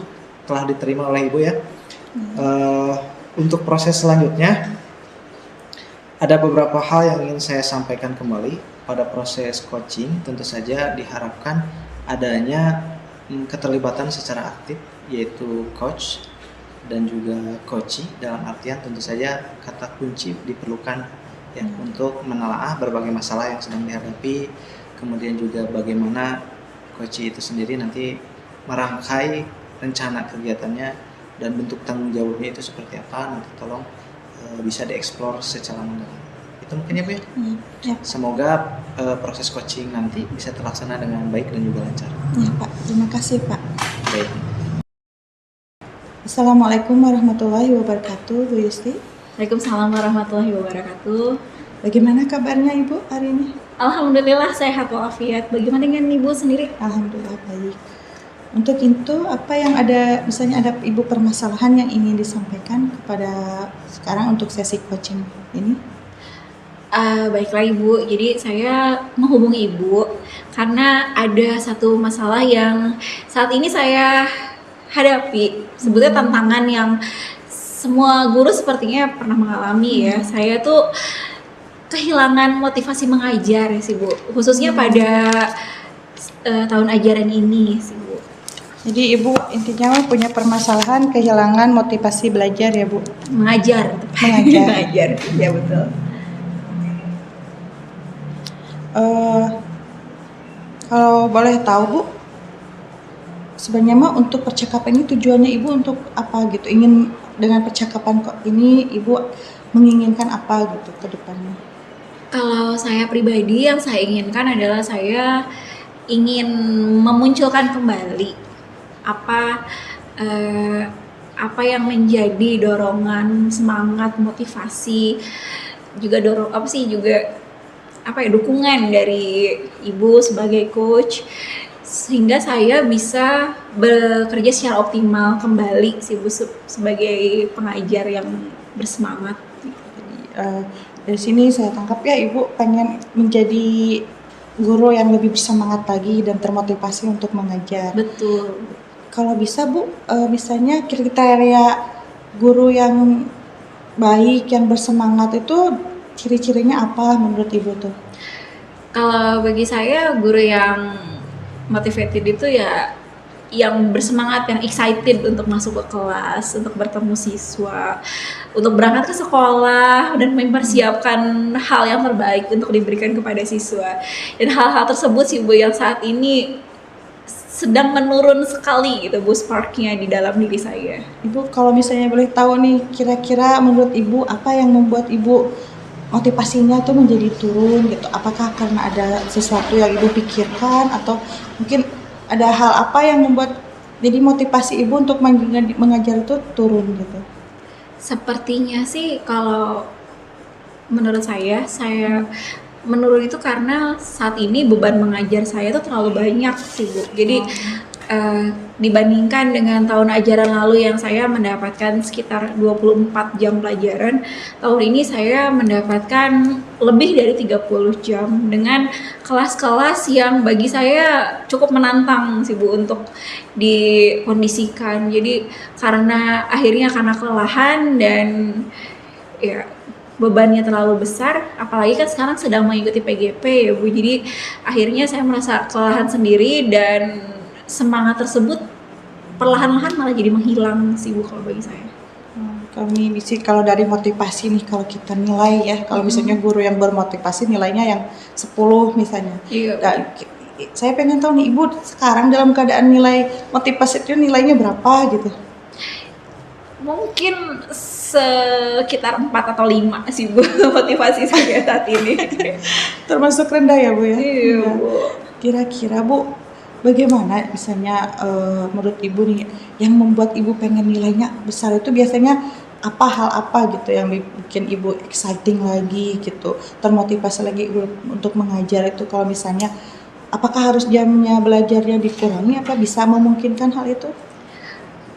telah diterima oleh Ibu ya. Untuk proses selanjutnya ada beberapa hal yang ingin saya sampaikan kembali pada proses coaching. Tentu saja diharapkan adanya keterlibatan secara aktif, yaitu coach dan juga coachee. Dalam artian tentu saja kata kunci diperlukan ya untuk menelaah berbagai masalah yang sedang dihadapi. Kemudian juga bagaimana coachee itu sendiri nanti merangkai rencana kegiatannya dan bentuk tanggung jawabnya itu seperti apa, nanti tolong bisa dieksplor secara mendalam. Itu mungkin ya Bu ya? Ya. Semoga proses coaching nanti bisa terlaksana dengan baik dan juga lancar. Ya Pak, terima kasih Pak. Baik. Assalamualaikum warahmatullahi wabarakatuh Bu Yusti. Waalaikumsalam warahmatullahi wabarakatuh. Bagaimana kabarnya Ibu hari ini? Alhamdulillah sehat walafiat. Bagaimana dengan Ibu sendiri? Alhamdulillah baik. Untuk itu apa yang misalnya ada Ibu permasalahan yang ingin disampaikan kepada sekarang untuk sesi coaching ini? Baiklah Ibu, jadi saya menghubungi Ibu karena ada satu masalah yang saat ini saya hadapi. Sebetulnya tantangan yang semua guru sepertinya pernah mengalami ya. Saya tuh kehilangan motivasi mengajar ya sih Bu, khususnya pada tahun ajaran ini sih Bu. Jadi Ibu intinya punya permasalahan kehilangan motivasi belajar ya Bu? Mengajar. Mengajar, ya betul. Kalau boleh tahu Bu, sebenarnya mah untuk percakapan ini tujuannya Ibu untuk apa gitu? Ingin dengan percakapan kok ini Ibu menginginkan apa gitu ke depannya? Kalau saya pribadi yang saya inginkan adalah saya ingin memunculkan kembali apa yang menjadi dorongan, semangat, motivasi, juga dukungan dari Ibu sebagai coach, sehingga saya bisa bekerja secara optimal kembali sih Bu sebagai pengajar yang bersemangat. Dari sini saya tangkap ya Ibu pengen menjadi guru yang lebih bersemangat lagi dan termotivasi untuk mengajar. Betul. kalau bisa Bu, misalnya kriteria guru yang baik, yang bersemangat itu ciri-cirinya apa menurut Ibu tuh? Kalau bagi saya guru yang motivated itu ya yang bersemangat, yang excited untuk masuk ke kelas, untuk bertemu siswa, untuk berangkat ke sekolah dan mempersiapkan hal yang terbaik untuk diberikan kepada siswa. Dan hal-hal tersebut sih Bu yang saat ini sedang menurun sekali gitu Bu, sparknya di dalam diri saya. Ibu kalau misalnya boleh tahu nih, kira-kira menurut Ibu apa yang membuat Ibu motivasinya tuh menjadi turun gitu? Apakah karena ada sesuatu yang Ibu pikirkan atau mungkin ada hal apa yang membuat jadi motivasi Ibu untuk mengajar itu turun gitu? Sepertinya sih kalau menurut saya menurun itu karena saat ini beban mengajar saya tuh terlalu banyak sih Bu. Jadi dibandingkan dengan tahun ajaran lalu yang saya mendapatkan sekitar 24 jam pelajaran, tahun ini saya mendapatkan lebih dari 30 jam dengan kelas-kelas yang bagi saya cukup menantang sih Bu untuk dikondisikan. Jadi karena kelelahan dan ya bebannya terlalu besar, apalagi kan sekarang sedang mengikuti PGP ya Bu, jadi akhirnya saya merasa kelelahan sendiri dan semangat tersebut perlahan-lahan malah jadi menghilang sih Bu kalau bagi saya. Kami bisa kalau dari motivasi nih, kalau kita nilai ya, kalau misalnya guru yang bermotivasi nilainya yang 10 misalnya. Iya. Nah, saya pengen tahu nih Ibu sekarang dalam keadaan nilai motivasi itu nilainya berapa gitu? Mungkin sekitar 4 atau 5 sih Bu motivasi saya saat ini. Termasuk rendah ya Bu ya? Iya Bu. Kira-kira Bu, bagaimana misalnya menurut Ibu nih yang membuat Ibu pengen nilainya besar itu biasanya apa, hal apa gitu yang bikin Ibu exciting lagi gitu, termotivasi lagi untuk mengajar itu? Kalau misalnya apakah harus jamnya belajarnya dikurangi, apa bisa memungkinkan hal itu?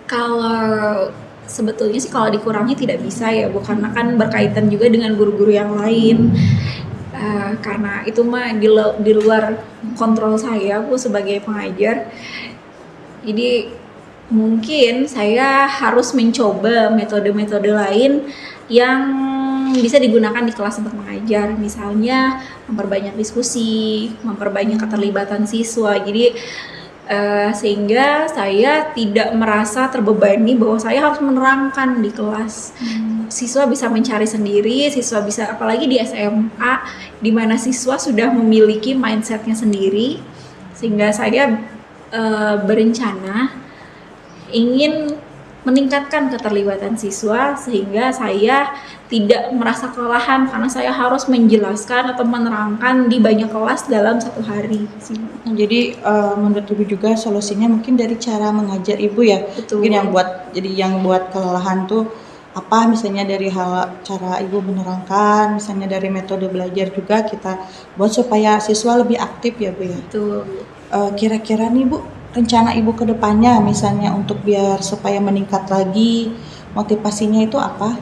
Kalau sebetulnya sih kalau dikurangi tidak bisa ya Bu, karena kan berkaitan juga dengan guru-guru yang lain. Karena itu mah di luar kontrol saya Bu sebagai pengajar. Jadi mungkin saya harus mencoba metode-metode lain yang bisa digunakan di kelas untuk mengajar. Misalnya memperbanyak diskusi, memperbanyak keterlibatan siswa. Jadi sehingga saya tidak merasa terbebani bahwa saya harus menerangkan di kelas. Siswa bisa mencari sendiri, siswa bisa, apalagi di SMA di mana siswa sudah memiliki mindsetnya sendiri, sehingga saya berencana ingin meningkatkan keterlibatan siswa sehingga saya tidak merasa kelelahan karena saya harus menjelaskan atau menerangkan di banyak kelas dalam satu hari sih. Jadi menurut Ibu juga solusinya mungkin dari cara mengajar Ibu ya. Betul. Mungkin yang buat kelelahan tuh apa, misalnya dari hal cara Ibu menerangkan, misalnya dari metode belajar juga kita buat supaya siswa lebih aktif ya Bu ya. Betul. Kira-kira nih Bu, rencana Ibu ke depannya misalnya untuk biar supaya meningkat lagi motivasinya itu apa?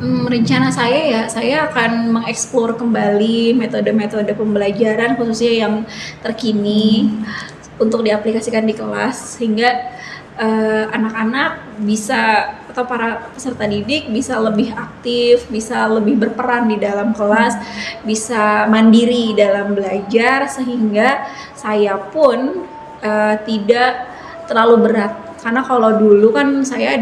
Rencana saya akan mengeksplor kembali metode-metode pembelajaran khususnya yang terkini untuk diaplikasikan di kelas sehingga anak-anak bisa atau para peserta didik bisa lebih aktif, bisa lebih berperan di dalam kelas, bisa mandiri dalam belajar sehingga saya pun tidak terlalu berat. Karena kalau dulu kan saya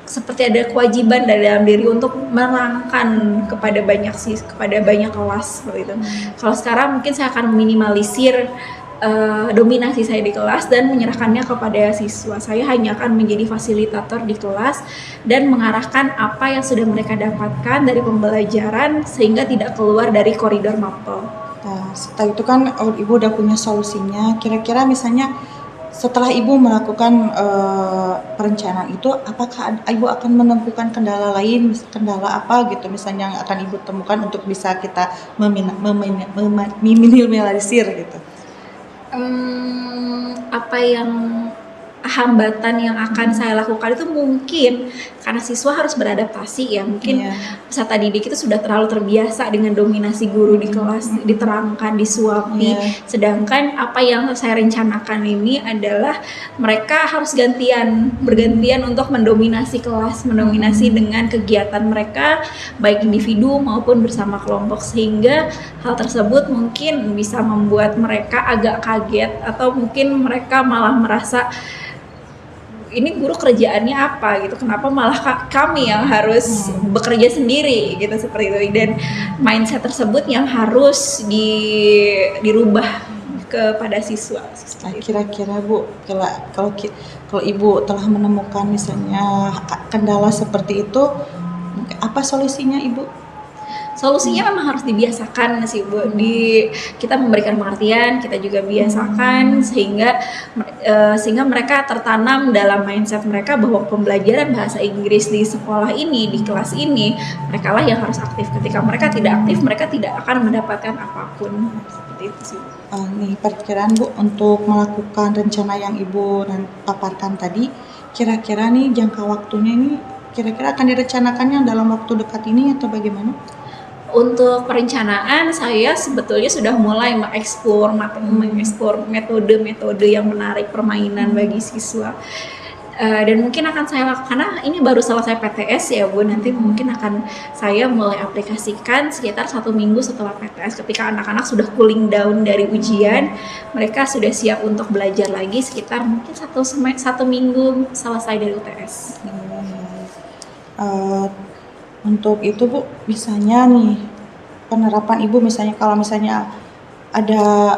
seperti ada kewajiban dari dalam diri untuk menerangkan kepada banyak kelas seperti itu. Kalau sekarang mungkin saya akan meminimalisir dominasi saya di kelas dan menyerahkannya kepada siswa. Saya hanya akan menjadi fasilitator di kelas dan mengarahkan apa yang sudah mereka dapatkan dari pembelajaran sehingga tidak keluar dari koridor mapel. Nah, setelah itu kan Ibu udah punya solusinya. Kira-kira misalnya setelah Ibu melakukan perencanaan itu, apakah Ibu akan menemukan kendala lain, kendala apa gitu misalnya yang akan Ibu temukan untuk bisa kita meminimalisir gitu? Apa yang hambatan yang akan saya lakukan itu mungkin karena siswa harus beradaptasi ya, mungkin peserta didik itu sudah terlalu terbiasa dengan dominasi guru di kelas, diterangkan, disuapi, sedangkan apa yang saya rencanakan ini adalah mereka harus bergantian untuk mendominasi kelas, mendominasi dengan kegiatan mereka baik individu maupun bersama kelompok, sehingga hal tersebut mungkin bisa membuat mereka agak kaget atau mungkin mereka malah merasa ini guru kerjaannya apa gitu, kenapa malah kami yang harus bekerja sendiri gitu, seperti itu. Dan mindset tersebut yang harus dirubah kepada siswa. Kira-kira Bu, kalau Ibu telah menemukan misalnya kendala seperti itu, apa solusinya Ibu? Solusinya memang harus dibiasakan sih Bu, kita memberikan pengertian, kita juga biasakan sehingga mereka tertanam dalam mindset mereka bahwa pembelajaran bahasa Inggris di sekolah ini, di kelas ini, mereka lah yang harus aktif. Ketika mereka tidak aktif, mereka tidak akan mendapatkan apapun. Seperti itu sih. Nih perkiraan Bu untuk melakukan rencana yang Ibu paparkan tadi, kira-kira nih jangka waktunya ini kira-kira akan direncanakannya dalam waktu dekat ini atau bagaimana? Untuk perencanaan saya sebetulnya sudah mulai mengeksplor metode-metode yang menarik permainan bagi siswa. Dan mungkin akan saya lakukan, karena ini baru selesai PTS ya Bu, nanti mungkin akan saya mulai aplikasikan sekitar 1 minggu setelah PTS, ketika anak-anak sudah cooling down dari ujian, mereka sudah siap untuk belajar lagi sekitar mungkin 1 minggu selesai dari UTS. Untuk itu Bu, misalnya nih penerapan Ibu misalnya kalau misalnya ada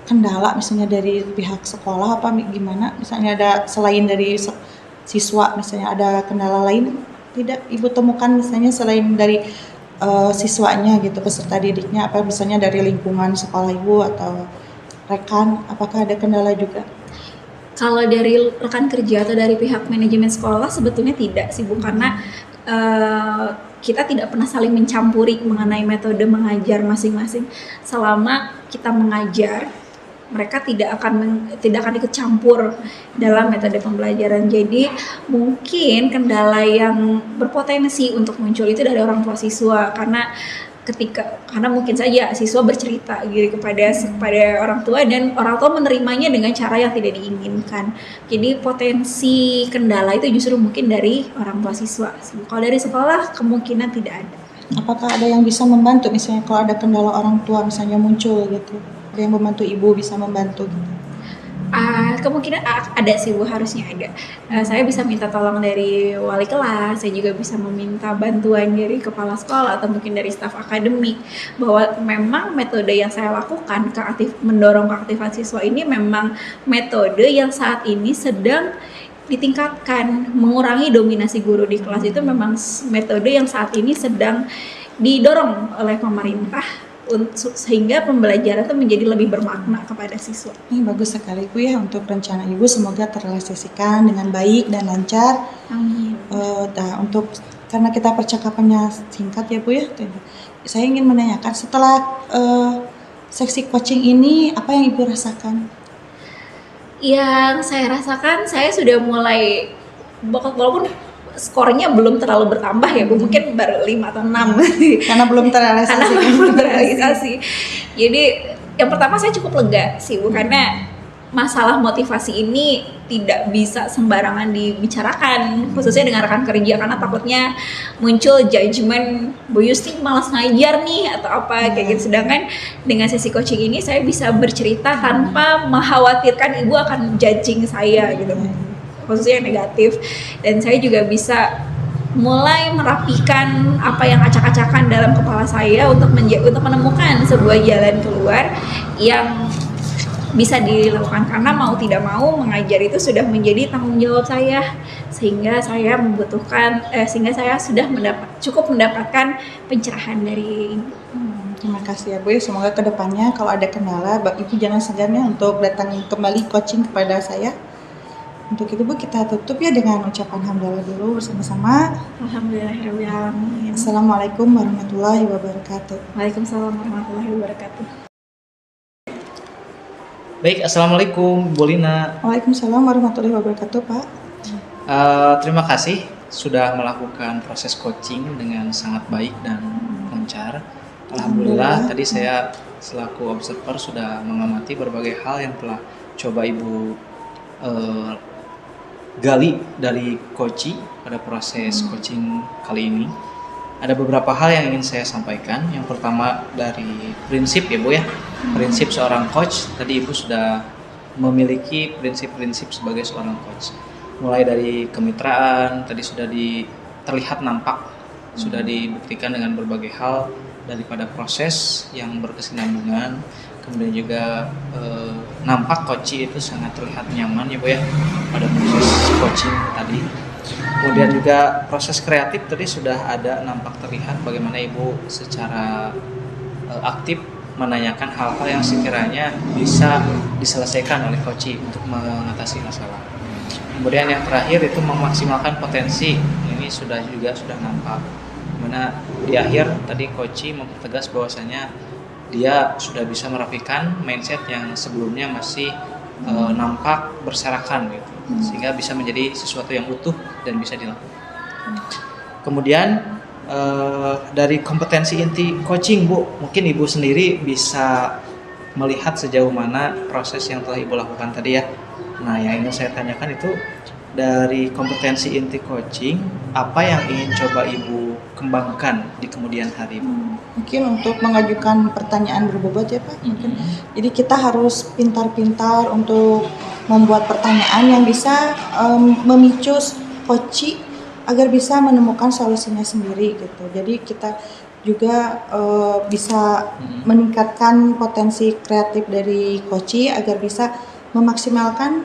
kendala misalnya dari pihak sekolah apa gimana, misalnya ada selain dari siswa misalnya ada kendala lain tidak Ibu temukan misalnya selain dari siswanya gitu, peserta didiknya, apa misalnya dari lingkungan sekolah Ibu atau rekan, apakah ada kendala juga? Kalau dari rekan kerja atau dari pihak manajemen sekolah sebetulnya tidak sih Bu, karena kita tidak pernah saling mencampuri mengenai metode mengajar masing-masing. Selama kita mengajar, mereka tidak akan ikut campur dalam metode pembelajaran. Jadi mungkin kendala yang berpotensi untuk muncul itu dari orang tua siswa, karena mungkin saja siswa bercerita gitu kepada orang tua dan orang tua menerimanya dengan cara yang tidak diinginkan. Jadi potensi kendala itu justru mungkin dari orang tua siswa. Kalau dari sekolah kemungkinan tidak ada. Apakah ada yang bisa membantu misalnya kalau ada kendala orang tua misalnya muncul gitu? Ada yang membantu Ibu bisa membantu gitu? Kemungkinan ada sih Bu, harusnya ada. Saya bisa minta tolong dari wali kelas, saya juga bisa meminta bantuan dari kepala sekolah atau mungkin dari staf akademik, bahwa memang metode yang saya lakukan mendorong keaktifan siswa ini memang metode yang saat ini sedang ditingkatkan. Mengurangi dominasi guru di kelas itu memang metode yang saat ini sedang didorong oleh pemerintah, sehingga pembelajaran itu menjadi lebih bermakna kepada siswa. Ini bagus sekali Bu ya untuk rencana Ibu, semoga terrealisasikan dengan baik dan lancar. Amin. Untuk karena kita percakapannya singkat ya Bu ya, saya ingin menanyakan setelah seksi coaching ini apa yang Ibu rasakan? Yang saya rasakan, saya sudah mulai, walaupun skornya belum terlalu bertambah ya Bu, mungkin baru 5 atau 6 karena belum terrealisasi. Jadi yang pertama saya cukup lega sih Bu, karena masalah motivasi ini tidak bisa sembarangan dibicarakan, khususnya dengan rekan kerja, karena takutnya muncul judgement Bu Yusti malas ngajar nih atau apa kayak gitu. Sedangkan dengan sesi coaching ini saya bisa bercerita tanpa mengkhawatirkan Ibu akan judging saya gitu, khususnya yang negatif. Dan saya juga bisa mulai merapikan apa yang acak-acakan dalam kepala saya untuk menemukan sebuah jalan keluar yang bisa dilakukan, karena mau tidak mau mengajar itu sudah menjadi tanggung jawab saya, sehingga saya sudah cukup mendapatkan pencerahan dari Ibu. Terima kasih ya Bu, semoga kedepannya kalau ada kendala Ibu jangan segan ya untuk datang kembali coaching kepada saya. Untuk itu Bu, kita tutup ya dengan ucapan hamdalah dulu bersama-sama. Alhamdulillahirabbil alamin. Assalamualaikum warahmatullahi wabarakatuh. Waalaikumsalam warahmatullahi wabarakatuh. Baik, Assalamualaikum Bu Lina. Waalaikumsalam warahmatullahi wabarakatuh, Pak. Terima kasih sudah melakukan proses coaching dengan sangat baik dan lancar. Alhamdulillah, tadi saya selaku observer sudah mengamati berbagai hal yang telah coba Ibu gali dari coaching pada proses coaching kali ini. Ada beberapa hal yang ingin saya sampaikan. Yang pertama dari prinsip ya Bu ya. Prinsip seorang coach, tadi Ibu sudah memiliki prinsip-prinsip sebagai seorang coach. Mulai dari kemitraan, tadi sudah terlihat nampak, sudah dibuktikan dengan berbagai hal daripada proses yang berkesinambungan. Kemudian juga nampak coaching itu sangat terlihat nyaman ya Bu ya pada proses coaching tadi. Kemudian juga proses kreatif tadi sudah ada nampak terlihat bagaimana Ibu secara aktif menanyakan hal-hal yang sekiranya bisa diselesaikan oleh coaching untuk mengatasi masalah. Kemudian yang terakhir itu memaksimalkan potensi. Ini sudah nampak. Dimana di akhir tadi coaching mempertegas bahwasanya dia sudah bisa merapikan mindset yang sebelumnya masih nampak berserakan gitu, sehingga bisa menjadi sesuatu yang utuh dan bisa dilakukan. Kemudian dari kompetensi inti coaching Bu, mungkin Ibu sendiri bisa melihat sejauh mana proses yang telah Ibu lakukan tadi ya. Nah, yang ingin saya tanyakan itu dari kompetensi inti coaching, apa yang ingin coba Ibu kembangkan di kemudian hari Bu? Mungkin untuk mengajukan pertanyaan berbobot ya Pak. Jadi kita harus pintar-pintar untuk membuat pertanyaan yang bisa memicu coach agar bisa menemukan solusinya sendiri gitu. Jadi kita juga bisa meningkatkan potensi kreatif dari coach agar bisa memaksimalkan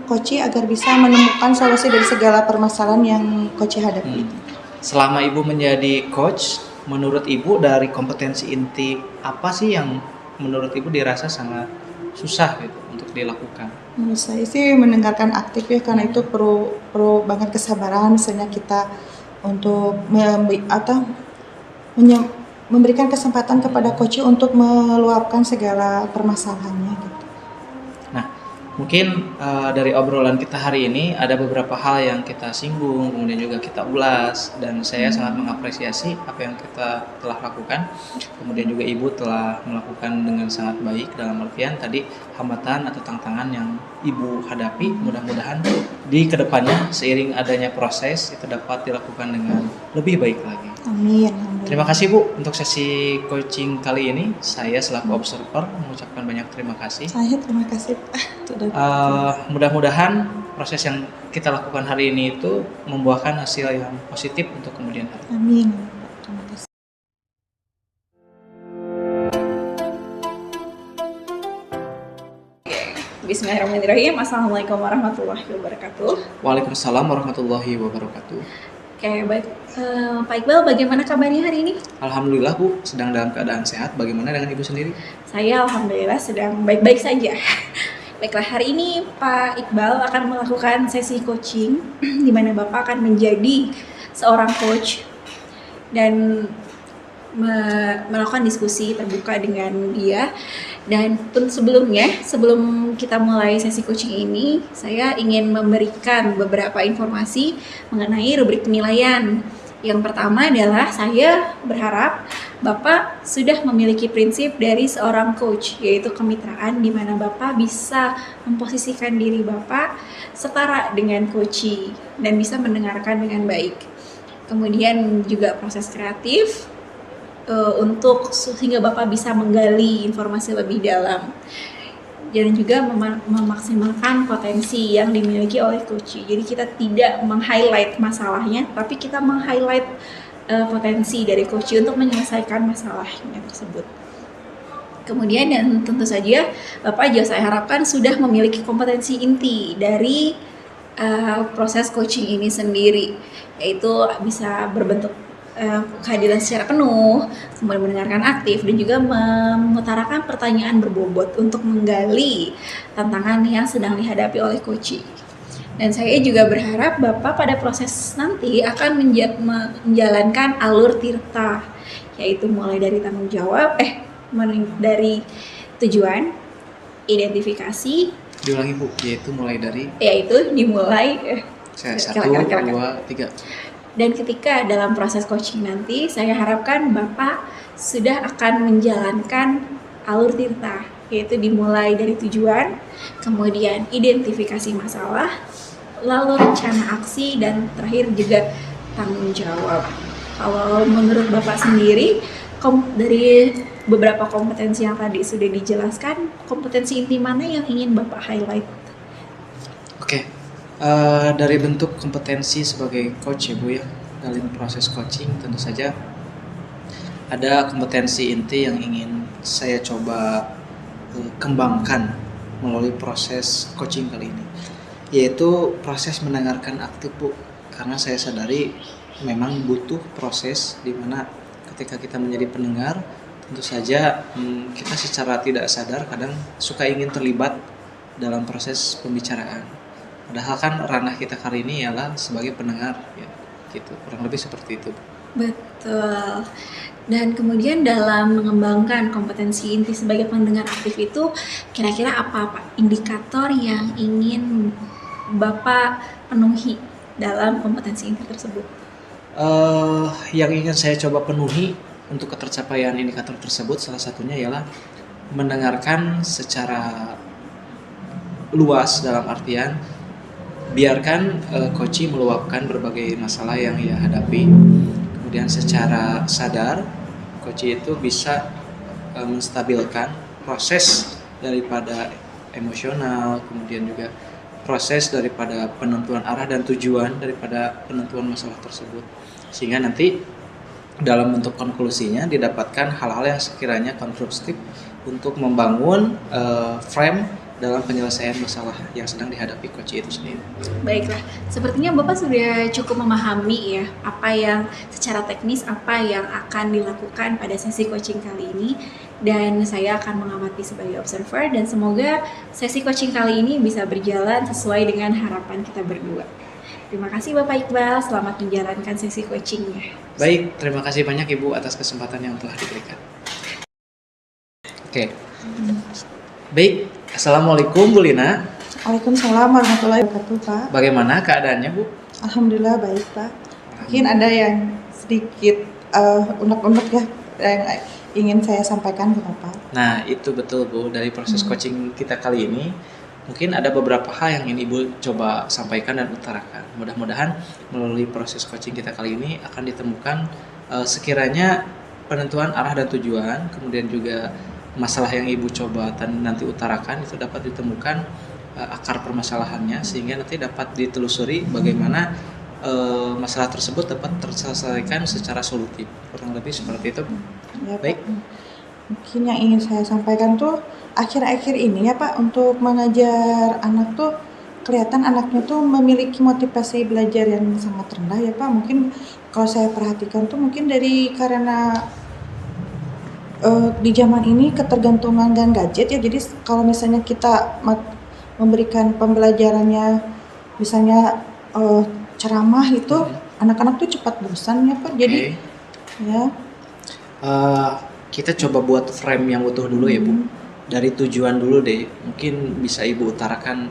coach agar bisa menemukan solusi dari segala permasalahan yang coach hadapi. Selama Ibu menjadi coach, menurut Ibu dari kompetensi inti apa sih yang menurut Ibu dirasa sangat susah gitu untuk dilakukan? Menurut saya sih mendengarkan aktif ya, karena itu perlu banget kesabaran misalnya kita untuk memberikan kesempatan kepada coach untuk meluapkan segala permasalahannya gitu. Nah, mungkin dari obrolan kita hari ini ada beberapa hal yang kita singgung, kemudian juga kita ulas, dan saya sangat mengapresiasi apa yang kita telah lakukan. Kemudian juga Ibu telah melakukan dengan sangat baik, dalam artian tadi hambatan atau tantangan yang Ibu hadapi, mudah-mudahan di kedepannya seiring adanya proses itu dapat dilakukan dengan lebih baik lagi. Amin. Terima kasih Bu untuk sesi coaching kali ini. Saya selaku observer mengucapkan banyak terima kasih. Saya terima kasih Pak. Mudah-mudahan proses yang kita lakukan hari ini itu membuahkan hasil yang positif untuk kemudian hari. Amin. Terima kasih. Bismillahirrahmanirrahim. Assalamualaikum warahmatullahi wabarakatuh. Waalaikumsalam warahmatullahi wabarakatuh. Oke, baik. Pak Iqbal, bagaimana kabarnya hari ini? Alhamdulillah Bu, sedang dalam keadaan sehat. Bagaimana dengan Ibu sendiri? Saya alhamdulillah sedang baik-baik saja. Baiklah, hari ini Pak Iqbal akan melakukan sesi coaching di mana Bapak akan menjadi seorang coach dan melakukan diskusi terbuka dengan dia. Dan sebelum kita mulai sesi coaching ini, saya ingin memberikan beberapa informasi mengenai rubrik penilaian. Yang pertama adalah saya berharap Bapak sudah memiliki prinsip dari seorang coach, yaitu kemitraan, di mana Bapak bisa memposisikan diri Bapak setara dengan coachee dan bisa mendengarkan dengan baik. Kemudian juga proses kreatif untuk sehingga Bapak bisa menggali informasi lebih dalam dan juga memaksimalkan potensi yang dimiliki oleh coach. Jadi kita tidak meng-highlight masalahnya, tapi kita meng-highlight potensi dari coach untuk menyelesaikan masalahnya tersebut. Kemudian dan tentu saja Bapak juga saya harapkan sudah memiliki kompetensi inti dari proses coaching ini sendiri, yaitu bisa berbentuk kehadiran secara penuh, kemudian mendengarkan aktif, dan juga mengutarakan pertanyaan berbobot untuk menggali tantangan yang sedang dihadapi oleh coach. Dan saya juga berharap Bapak pada proses nanti akan menjalankan alur tirta, yaitu mulai dari tanggung jawab, dari tujuan, identifikasi, Diulangi Bu, yaitu mulai dari yaitu dimulai saya Silakan. 1, 2, 3. dan ketika dalam proses coaching nanti saya harapkan Bapak sudah akan menjalankan alur Tirta, yaitu dimulai dari tujuan, kemudian identifikasi masalah, lalu rencana aksi, dan terakhir juga tanggung jawab. Kalau menurut Bapak sendiri, dari beberapa kompetensi yang tadi sudah dijelaskan, kompetensi inti mana yang ingin Bapak highlight? Oke, dari bentuk kompetensi sebagai coach ya Bu ya, dalam proses coaching tentu saja ada kompetensi inti yang ingin saya coba kembangkan melalui proses coaching kali ini, yaitu proses mendengarkan aktif Bu. Karena saya sadari memang butuh proses di mana ketika kita menjadi pendengar, tentu saja kita secara tidak sadar kadang suka ingin terlibat dalam proses pembicaraan. Padahal kan ranah kita kali ini ialah sebagai pendengar, ya, gitu. Kurang lebih seperti itu. Betul. Dan kemudian dalam mengembangkan kompetensi inti sebagai pendengar aktif itu, kira-kira apa indikator yang ingin Bapak penuhi dalam kompetensi inti tersebut? Yang ingin saya coba penuhi untuk ketercapaian indikator tersebut salah satunya ialah mendengarkan secara luas, dalam artian biarkan coach meluapkan berbagai masalah yang ia hadapi, kemudian secara sadar coach itu bisa menstabilkan proses daripada emosional, kemudian juga proses daripada penentuan arah dan tujuan daripada penentuan masalah tersebut, sehingga nanti dalam bentuk konklusinya didapatkan hal-hal yang sekiranya konstruktif untuk membangun frame dalam penyelesaian masalah yang sedang dihadapi coach itu sendiri. Baiklah, sepertinya Bapak sudah cukup memahami ya apa yang secara teknis apa yang akan dilakukan pada sesi coaching kali ini, dan saya akan mengamati sebagai observer, dan semoga sesi coaching kali ini bisa berjalan sesuai dengan harapan kita berdua. Terima kasih Bapak Iqbal, selamat menjalankan sesi coachingnya. Baik, terima kasih banyak Ibu atas kesempatan yang telah diberikan. Oke. Baik, Assalamualaikum Bu Lina. Waalaikumsalam warahmatullahi wabarakatuh, Pak. Bagaimana keadaannya Bu? Alhamdulillah baik, Pak. Mungkin ada yang sedikit unek-unek ya yang ingin saya sampaikan ke Bapak. Nah, itu betul Bu, dari proses coaching kita kali ini mungkin ada beberapa hal yang ingin Ibu coba sampaikan dan utarakan. Mudah-mudahan melalui proses coaching kita kali ini akan ditemukan sekiranya penentuan arah dan tujuan, kemudian juga masalah yang Ibu coba nanti utarakan itu dapat ditemukan akar permasalahannya, sehingga nanti dapat ditelusuri bagaimana masalah tersebut dapat terselesaikan secara solutif. Kurang lebih seperti itu. Ya, Baik. Pak. Mungkin yang ingin saya sampaikan tuh akhir-akhir ini ya Pak, untuk mengajar anak tuh kelihatan anaknya tuh memiliki motivasi belajar yang sangat rendah ya Pak. Mungkin kalau saya perhatikan tuh mungkin karena di zaman ini ketergantungan dengan gadget ya. Jadi kalau misalnya kita memberikan pembelajarannya misalnya ceramah itu, anak-anak tuh cepat bosan ya Pak. Jadi ya kita coba buat frame yang utuh dulu ya Bu. Dari tujuan dulu deh. Mungkin bisa Ibu utarakan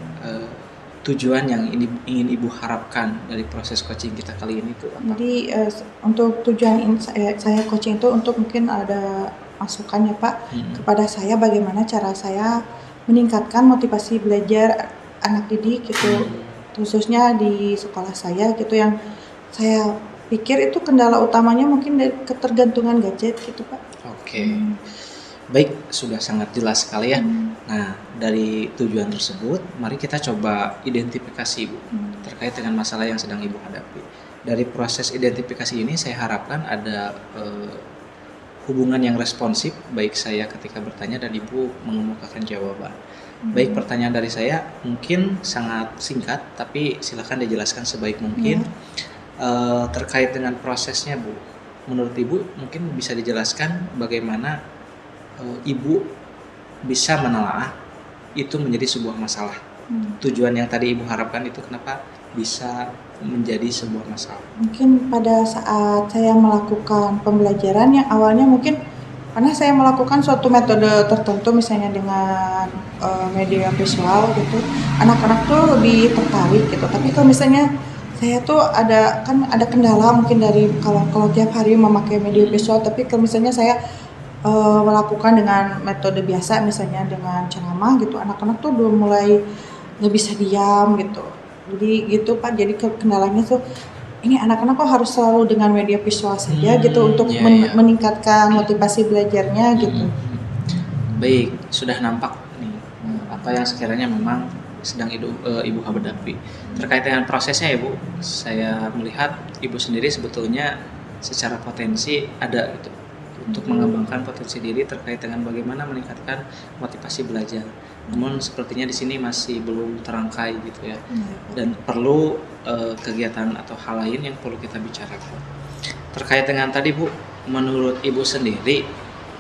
tujuan yang ingin Ibu harapkan dari proses coaching kita kali ini tuh apa? Jadi untuk tujuan ini saya coaching itu untuk mungkin ada masukan ya Pak kepada saya bagaimana cara saya meningkatkan motivasi belajar anak didik gitu, khususnya di sekolah saya gitu, yang saya pikir itu kendala utamanya mungkin dari ketergantungan gadget gitu Pak. Oke. Baik, sudah sangat jelas sekali ya. Nah, dari tujuan tersebut, mari kita coba identifikasi Ibu terkait dengan masalah yang sedang Ibu hadapi. Dari proses identifikasi ini saya harapkan ada hubungan yang responsif, baik saya ketika bertanya dan Ibu mengemukakan jawaban. Baik, pertanyaan dari saya mungkin sangat singkat, tapi silakan dijelaskan sebaik mungkin. Terkait dengan prosesnya Bu, menurut Ibu mungkin bisa dijelaskan bagaimana Ibu bisa menelaah itu menjadi sebuah masalah. Tujuan yang tadi Ibu harapkan itu kenapa bisa menjadi sebuah masalah? Mungkin pada saat saya melakukan pembelajaran yang awalnya mungkin Pernah saya melakukan suatu metode tertentu misalnya dengan media visual gitu, anak-anak tuh lebih tertarik gitu. Tapi kalau misalnya saya tuh ada kendala mungkin dari kalau tiap hari memakai media visual, tapi kalau misalnya saya melakukan dengan metode biasa misalnya dengan ceramah gitu, anak-anak tuh udah mulai nggak bisa diam gitu. Jadi gitu Pak, jadi kendalanya tuh ini anak-anak kok harus selalu dengan media visual saja gitu untuk Iya, iya. meningkatkan motivasi belajarnya gitu. Baik, sudah nampak nih apa yang sekiranya memang sedang Ibu hadapi. Terkait dengan prosesnya ya Bu, saya melihat Ibu sendiri sebetulnya secara potensi ada gitu untuk mengembangkan potensi diri terkait dengan bagaimana meningkatkan motivasi belajar. Namun sepertinya di sini masih belum terangkai gitu ya, dan perlu kegiatan atau hal lain yang perlu kita bicarakan. Terkait dengan tadi Bu, menurut Ibu sendiri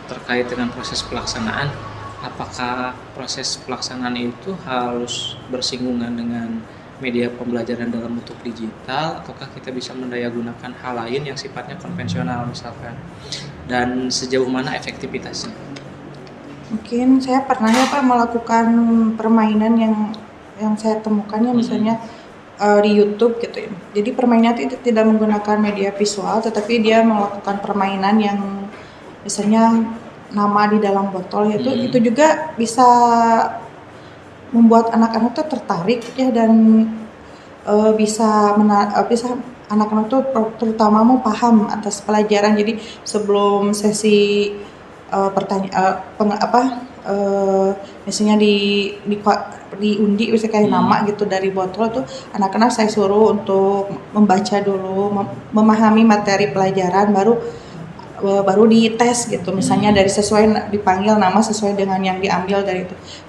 terkait dengan proses pelaksanaan, apakah proses pelaksanaan itu harus bersinggungan dengan media pembelajaran dalam bentuk digital, ataukah kita bisa mendayagunakan hal lain yang sifatnya konvensional misalkan, dan sejauh mana efektivitasnya? Mungkin saya pernah ya Pak melakukan permainan yang saya temukan ya misalnya di YouTube gitu ya. Jadi permainan itu tidak menggunakan media visual, tetapi dia melakukan permainan yang misalnya nama di dalam botol itu juga bisa membuat anak-anak tuh tertarik ya, dan bisa anak-anak tuh terutama mau paham atas pelajaran. Jadi sebelum sesi misalnya diundi misalnya kayak nama gitu dari botol tuh, anak-anak saya suruh untuk membaca dulu, memahami materi pelajaran, baru dites gitu, misalnya dari sesuai dipanggil nama sesuai dengan yang diambil dari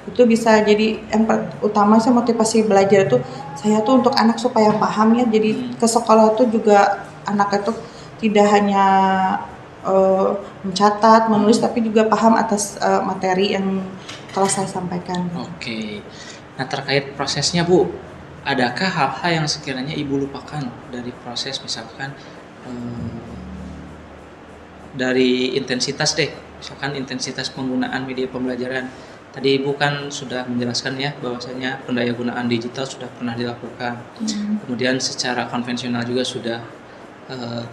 itu bisa jadi yang utama sih motivasi belajar tuh saya tuh untuk anak supaya paham ya. Jadi ke sekolah tuh juga anak itu tidak hanya mencatat, menulis, tapi juga paham atas materi yang telah saya sampaikan. Oke. Nah, terkait prosesnya Bu, adakah hal-hal yang sekiranya Ibu lupakan dari proses, misalkan dari intensitas deh, misalkan intensitas penggunaan media pembelajaran. Tadi Ibu kan sudah menjelaskan ya bahwasanya pendayagunaan digital sudah pernah dilakukan. Kemudian secara konvensional juga sudah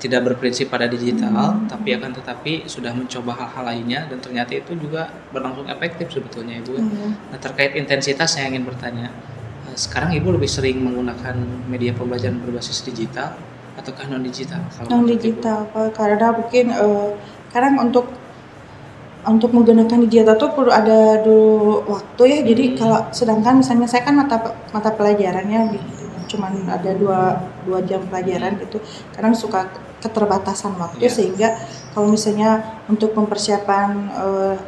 tidak berprinsip pada digital, tetapi sudah mencoba hal-hal lainnya, dan ternyata itu juga berlangsung efektif sebetulnya Ibu. Nah, terkait intensitas saya ingin bertanya, sekarang Ibu lebih sering menggunakan media pembelajaran berbasis digital ataukah non digital? Non digital Pak, karena mungkin sekarang untuk menggunakan digital tuh perlu ada dulu waktu ya. Jadi kalau sedangkan misalnya saya kan mata pelajarannya cuman ada dua jam pelajaran gitu, kadang suka keterbatasan waktu, sehingga kalau misalnya untuk mempersiapkan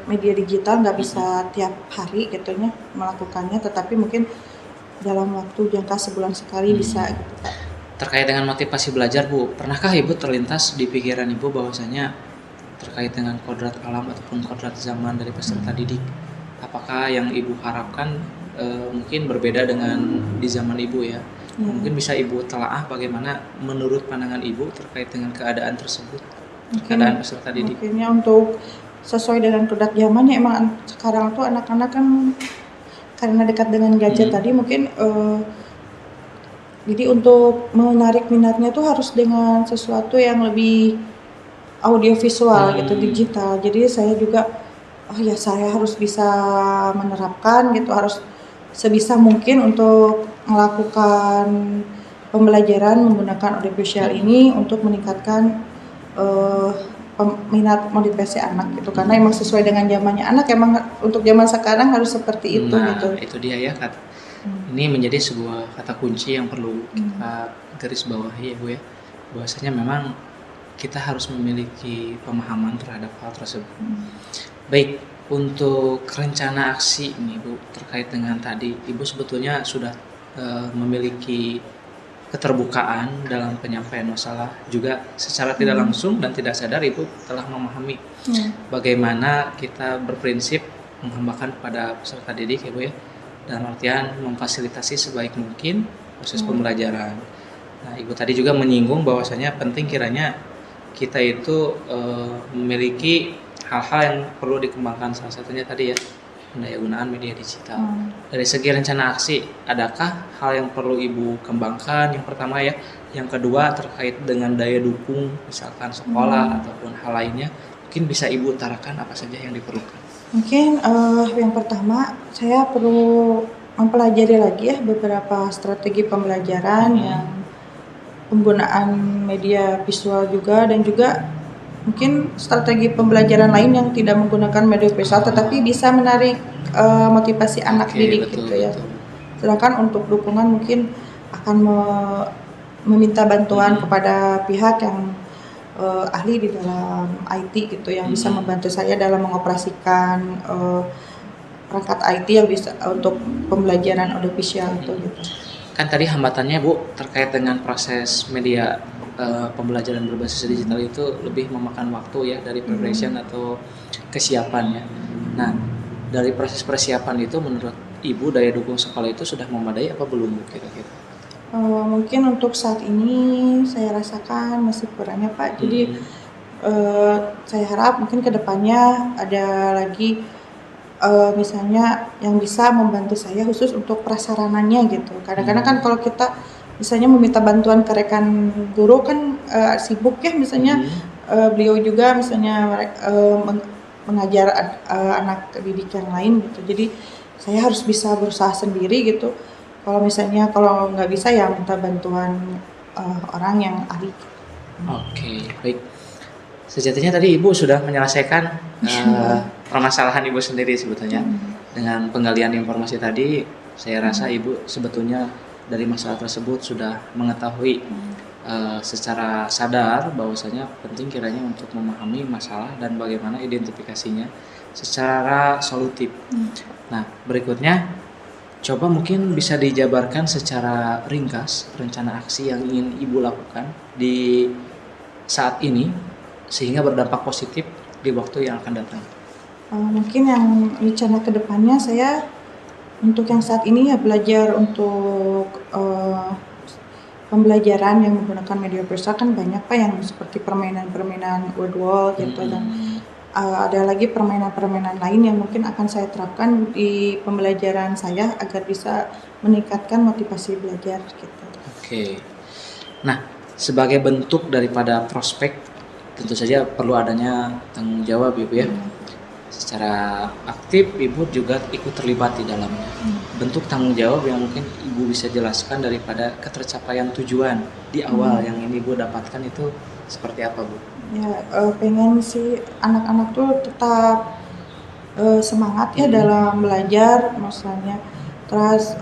media digital nggak bisa tiap hari gitunya melakukannya, tetapi mungkin dalam waktu jangka sebulan sekali bisa gitu Pak. Terkait dengan motivasi belajar Bu, pernahkah Ibu terlintas di pikiran Ibu bahwasanya terkait dengan kodrat alam ataupun kodrat zaman dari peserta didik, apakah yang Ibu harapkan mungkin berbeda dengan di zaman Ibu ya? Mungkin bisa Ibu telaah bagaimana menurut pandangan Ibu terkait dengan keadaan tersebut, keadaan peserta didik. Mungkinnya untuk sesuai dengan kodrat zamannya, emang sekarang tuh anak-anak kan karena dekat dengan gadget tadi mungkin jadi untuk menarik minatnya tuh harus dengan sesuatu yang lebih audiovisual gitu, digital. Jadi saya juga saya harus bisa menerapkan gitu, harus sebisa mungkin untuk melakukan pembelajaran menggunakan audiovisual ini untuk meningkatkan minat motivasi anak gitu, karena emang sesuai dengan zamannya anak, emang untuk zaman sekarang harus seperti itu gitu. Itu dia ya kata. Ini menjadi sebuah kata kunci yang perlu kita garis bawahi ya Bu ya, bahwasanya memang kita harus memiliki pemahaman terhadap hal tersebut. Baik, untuk rencana aksi nih Bu, terkait dengan tadi Ibu sebetulnya sudah memiliki keterbukaan dalam penyampaian masalah, juga secara tidak langsung dan tidak sadar Ibu telah memahami bagaimana kita berprinsip menghambakan kepada peserta didik ya Bu ya, dalam artian memfasilitasi sebaik mungkin proses pembelajaran. Nah, Ibu tadi juga menyinggung bahwasanya penting kiranya kita itu memiliki hal-hal yang perlu dikembangkan, salah satunya tadi ya pendayagunaan media digital. Dari segi rencana aksi, adakah hal yang perlu Ibu kembangkan? Yang pertama ya, yang kedua terkait dengan daya dukung, misalkan sekolah ataupun hal lainnya, mungkin bisa Ibu utarakan apa saja yang diperlukan. Mungkin yang pertama saya perlu mempelajari lagi ya beberapa strategi pembelajaran yang penggunaan media visual juga, dan juga mungkin strategi pembelajaran lain yang tidak menggunakan media visual tetapi bisa menarik motivasi anak didik betul, gitu ya. betul. Sedangkan untuk dukungan mungkin akan meminta bantuan kepada pihak yang ahli di dalam IT gitu yang bisa membantu saya dalam mengoperasikan perangkat IT yang bisa untuk pembelajaran audiovisual itu gitu. Kan tadi hambatannya Bu terkait dengan proses media pembelajaran berbasis digital itu lebih memakan waktu ya dari preparation atau kesiapan ya. Nah, dari proses persiapan itu menurut Ibu daya dukung sekolah itu sudah memadai apa belum Bu kira-kira? Mungkin untuk saat ini saya rasakan masih kurang ya Pak. Jadi saya harap mungkin kedepannya ada lagi misalnya yang bisa membantu saya khusus untuk prasarananya gitu. Kadang-kadang kan kalau kita misalnya meminta bantuan ke rekan guru kan sibuk ya, misalnya beliau juga misalnya mengajar anak didik yang lain gitu. Jadi saya harus bisa berusaha sendiri gitu. Kalau misalnya kalau nggak bisa ya minta bantuan orang yang ahli. Oke, baik. Sejatinya tadi Ibu sudah menyelesaikan permasalahan Ibu sendiri sebetulnya. Dengan penggalian informasi tadi, saya rasa Ibu sebetulnya dari masalah tersebut sudah mengetahui secara sadar bahwasanya penting kiranya untuk memahami masalah dan bagaimana identifikasinya secara solutif. Nah, berikutnya coba mungkin bisa dijabarkan secara ringkas rencana aksi yang ingin Ibu lakukan di saat ini sehingga berdampak positif di waktu yang akan datang. Mungkin yang rencana kedepannya saya untuk yang saat ini ya belajar untuk pembelajaran yang menggunakan media visual kan banyak Pak, yang seperti permainan-permainan word wall gitu dan ada lagi permainan-permainan lain yang mungkin akan saya terapkan di pembelajaran saya agar bisa meningkatkan motivasi belajar gitu. Oke. Nah, sebagai bentuk daripada prospek tentu saja perlu adanya tanggung jawab Ibu ya. Secara aktif Ibu juga ikut terlibat di dalamnya. Bentuk tanggung jawab yang mungkin Ibu bisa jelaskan daripada ketercapaian tujuan di awal yang ini Ibu dapatkan itu seperti apa Bu? Ya, pengen sih anak-anak tuh tetap semangat ya dalam belajar, misalnya. Terus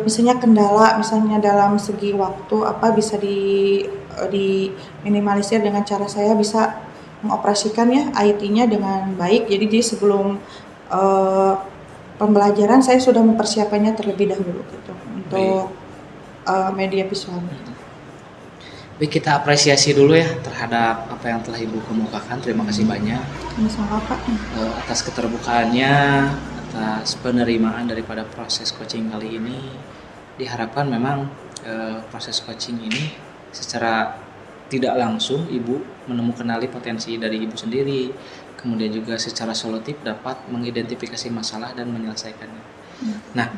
misalnya kendala, misalnya dalam segi waktu apa bisa diminimalisir dengan cara saya bisa mengoperasikan ya IT-nya dengan baik. Jadi dia sebelum pembelajaran saya sudah mempersiapkannya terlebih dahulu gitu untuk media visual. Baik, kita apresiasi dulu ya terhadap apa yang telah Ibu kemukakan. Terima kasih banyak Sama Pak. Atas keterbukaannya, atas penerimaan daripada proses coaching kali ini. Diharapkan memang proses coaching ini secara tidak langsung Ibu menemukan potensi dari Ibu sendiri, kemudian juga secara solutif dapat mengidentifikasi masalah dan menyelesaikannya. Nah,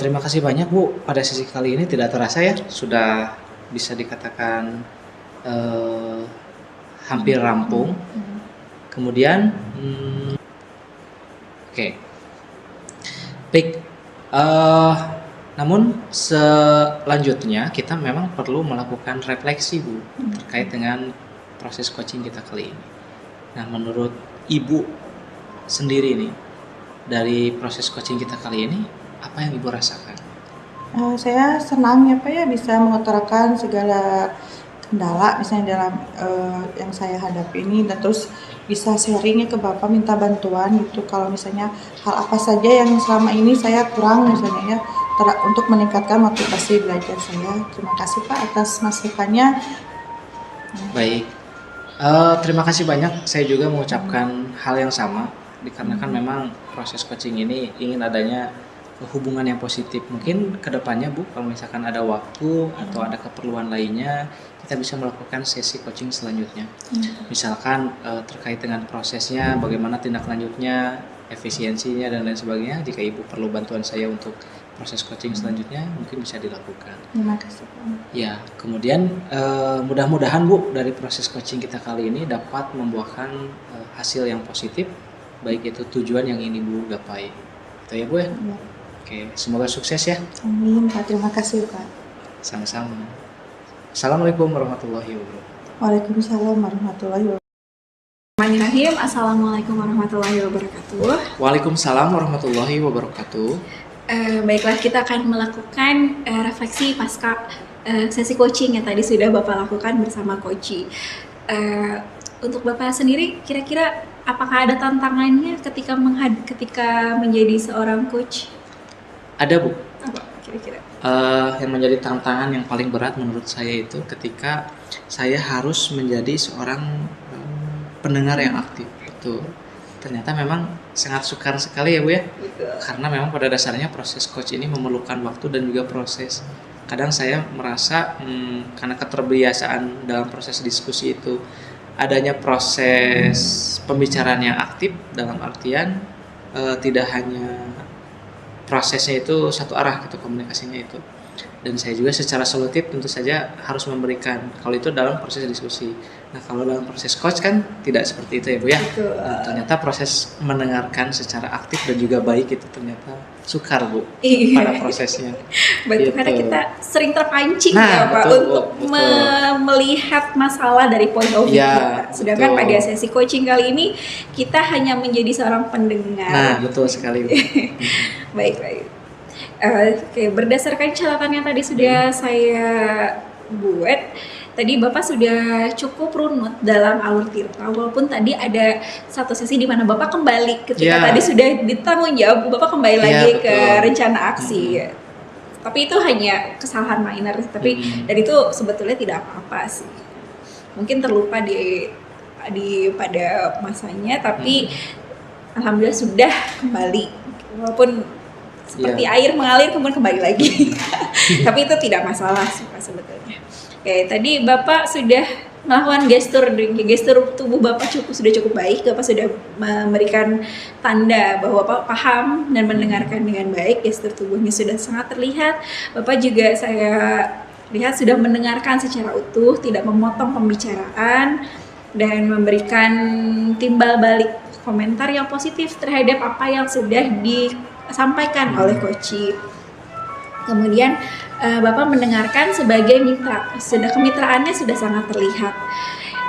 terima kasih banyak Bu. Pada sesi kali ini tidak terasa ya sudah bisa dikatakan hampir rampung. Kemudian baik, namun selanjutnya kita memang perlu melakukan refleksi Bu terkait dengan proses coaching kita kali ini. Nah, menurut Ibu sendiri nih dari proses coaching kita kali ini, apa yang Ibu rasakan? Saya senang ya Pak ya bisa mengutarakan segala kendala misalnya dalam yang saya hadapi ini, dan terus bisa sharingnya ke Bapak, minta bantuan gitu kalau misalnya hal apa saja yang selama ini saya kurang misalnya ya untuk meningkatkan motivasi belajar saya. Terima kasih Pak atas masukannya. Baik, terima kasih banyak. Saya juga mengucapkan hal yang sama dikarenakan memang proses coaching ini ingin adanya hubungan yang positif. Mungkin kedepannya Bu, kalau misalkan ada waktu atau ada keperluan lainnya, kita bisa melakukan sesi coaching selanjutnya. Misalkan terkait dengan prosesnya, bagaimana tindak lanjutnya, efisiensinya dan lain sebagainya. Jika ibu perlu bantuan saya untuk proses coaching selanjutnya, mungkin bisa dilakukan. Terima kasih Pak. Ya, kemudian mudah-mudahan Bu dari proses coaching kita kali ini dapat membuahkan hasil yang positif, baik itu tujuan yang ingin Ibu gapai. Itu ya Bu ya? Ya. Oke, semoga sukses ya. Amin Pak, terima kasih Pak. Sama-sama. Assalamualaikum warahmatullahi wabarakatuh. Waalaikumsalam warahmatullahi wabarakatuh. Bismillahirrahmanirrahim. Assalamualaikum warahmatullahi wabarakatuh. Waalaikumsalam warahmatullahi wabarakatuh. Baiklah, kita akan melakukan refleksi pasca sesi coaching yang tadi sudah Bapak lakukan bersama Coachy. Untuk Bapak sendiri, kira-kira apakah ada tantangannya ketika menjadi seorang coach? Ada Bu. Apa kira-kira? Yang menjadi tantangan yang paling berat menurut saya itu ketika saya harus menjadi seorang pendengar yang aktif. Itu ternyata memang sangat sukar sekali ya Bu ya. Betul. Karena memang pada dasarnya proses coach ini memerlukan waktu dan juga proses. Kadang saya merasa karena keterbiasaan dalam proses diskusi itu adanya proses pembicaraan yang aktif, dalam artian tidak hanya prosesnya itu satu arah gitu, komunikasinya itu. Dan saya juga secara solutif tentu saja harus memberikan, kalau itu dalam proses diskusi. Nah kalau dalam proses coach kan tidak seperti itu ya Bu ya. Betul. Nah, ternyata proses mendengarkan secara aktif dan juga baik itu ternyata sukar Bu Iya. pada prosesnya. Betul, Gitu. karena kita sering terpancing Nah, ya Pak betul, untuk betul. melihat masalah dari point of view Ya, kita. Sedangkan betul. pada sesi coaching kali ini kita hanya menjadi seorang pendengar. Nah betul sekali Bu. Baik. Oke, berdasarkan catatan yang tadi sudah saya buat, tadi Bapak sudah cukup runut dalam alur Tirta, walaupun tadi ada satu sesi di mana Bapak kembali ketika Ya. tadi sudah ditanggung jawab, Bapak kembali Ya, lagi ke betul. rencana aksi. Tapi itu hanya kesalahan minor, tapi dan itu sebetulnya tidak apa-apa sih. Mungkin terlupa pada masanya, tapi alhamdulillah sudah kembali, walaupun seperti air mengalir kemudian kembali lagi. Tapi itu tidak masalah sih Pak sebetulnya. Oke, tadi Bapak sudah melakukan gestur tubuh Bapak sudah cukup baik. Bapak sudah memberikan tanda bahwa Bapak paham dan mendengarkan dengan baik. Gestur tubuhnya sudah sangat terlihat. Bapak juga saya lihat sudah mendengarkan secara utuh, tidak memotong pembicaraan dan memberikan timbal balik komentar yang positif terhadap apa yang sudah disampaikan oleh Coachy. Kemudian Bapak mendengarkan sebagai mitra, kemitraannya sudah sangat terlihat,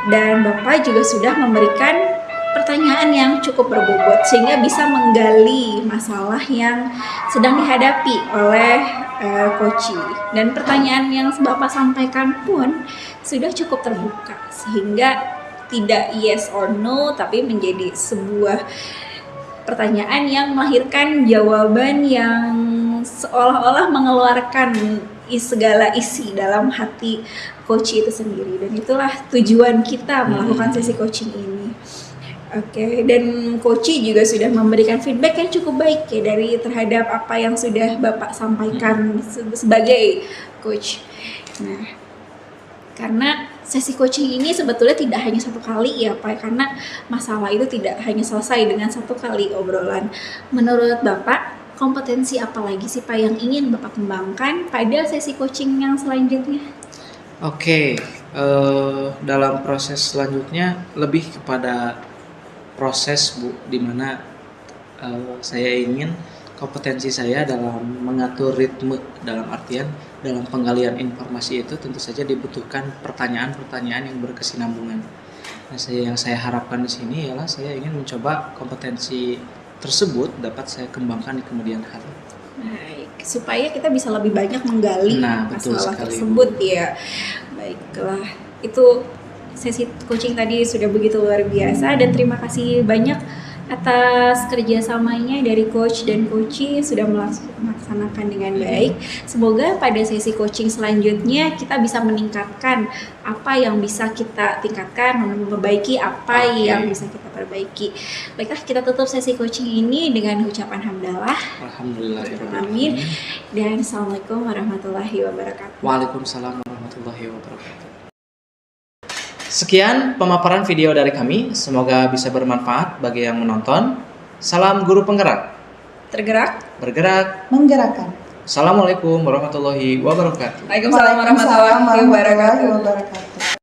dan Bapak juga sudah memberikan pertanyaan yang cukup berbobot sehingga bisa menggali masalah yang sedang dihadapi oleh Coachy, dan pertanyaan yang Bapak sampaikan pun sudah cukup terbuka sehingga tidak yes or no, tapi menjadi sebuah pertanyaan yang melahirkan jawaban yang seolah-olah mengeluarkan segala isi dalam hati Coachy itu sendiri, dan itulah tujuan kita melakukan sesi coaching ini. Oke, dan Coachy juga sudah memberikan feedback yang cukup baik ya dari terhadap apa yang sudah Bapak sampaikan sebagai coach. Nah, karena sesi coaching ini sebetulnya tidak hanya satu kali ya Pak, karena masalah itu tidak hanya selesai dengan satu kali obrolan. Menurut Bapak, kompetensi apa lagi sih Pak yang ingin Bapak kembangkan pada sesi coaching yang selanjutnya? Oke, dalam proses selanjutnya lebih kepada proses Bu, dimana saya ingin kompetensi saya dalam mengatur ritme, dalam artian dalam penggalian informasi itu tentu saja dibutuhkan pertanyaan-pertanyaan yang berkesinambungan. Nah, yang saya harapkan di sini ialah saya ingin mencoba kompetensi tersebut dapat saya kembangkan di kemudian hari. Baik, supaya kita bisa lebih banyak menggali betul masalah sekali, tersebut Bu. ya. Baiklah, itu sesi coaching tadi sudah begitu luar biasa, dan terima kasih banyak atas kerjasamanya dari coach dan Coachy sudah melaksanakan dengan baik. Semoga pada sesi coaching selanjutnya kita bisa meningkatkan apa yang bisa kita tingkatkan, memperbaiki apa yang bisa kita perbaiki. Baiklah, kita tutup sesi coaching ini dengan ucapan hamdalah. Alhamdulillahirabbil Amin. alamin. Dan assalamualaikum warahmatullahi wabarakatuh. Waalaikumsalam warahmatullahi wabarakatuh. Sekian pemaparan video dari kami, semoga bisa bermanfaat bagi yang menonton. Salam guru penggerak. Tergerak. Bergerak. Menggerakkan. Assalamualaikum warahmatullahi wabarakatuh. Waalaikumsalam warahmatullahi wabarakatuh. wabarakatuh.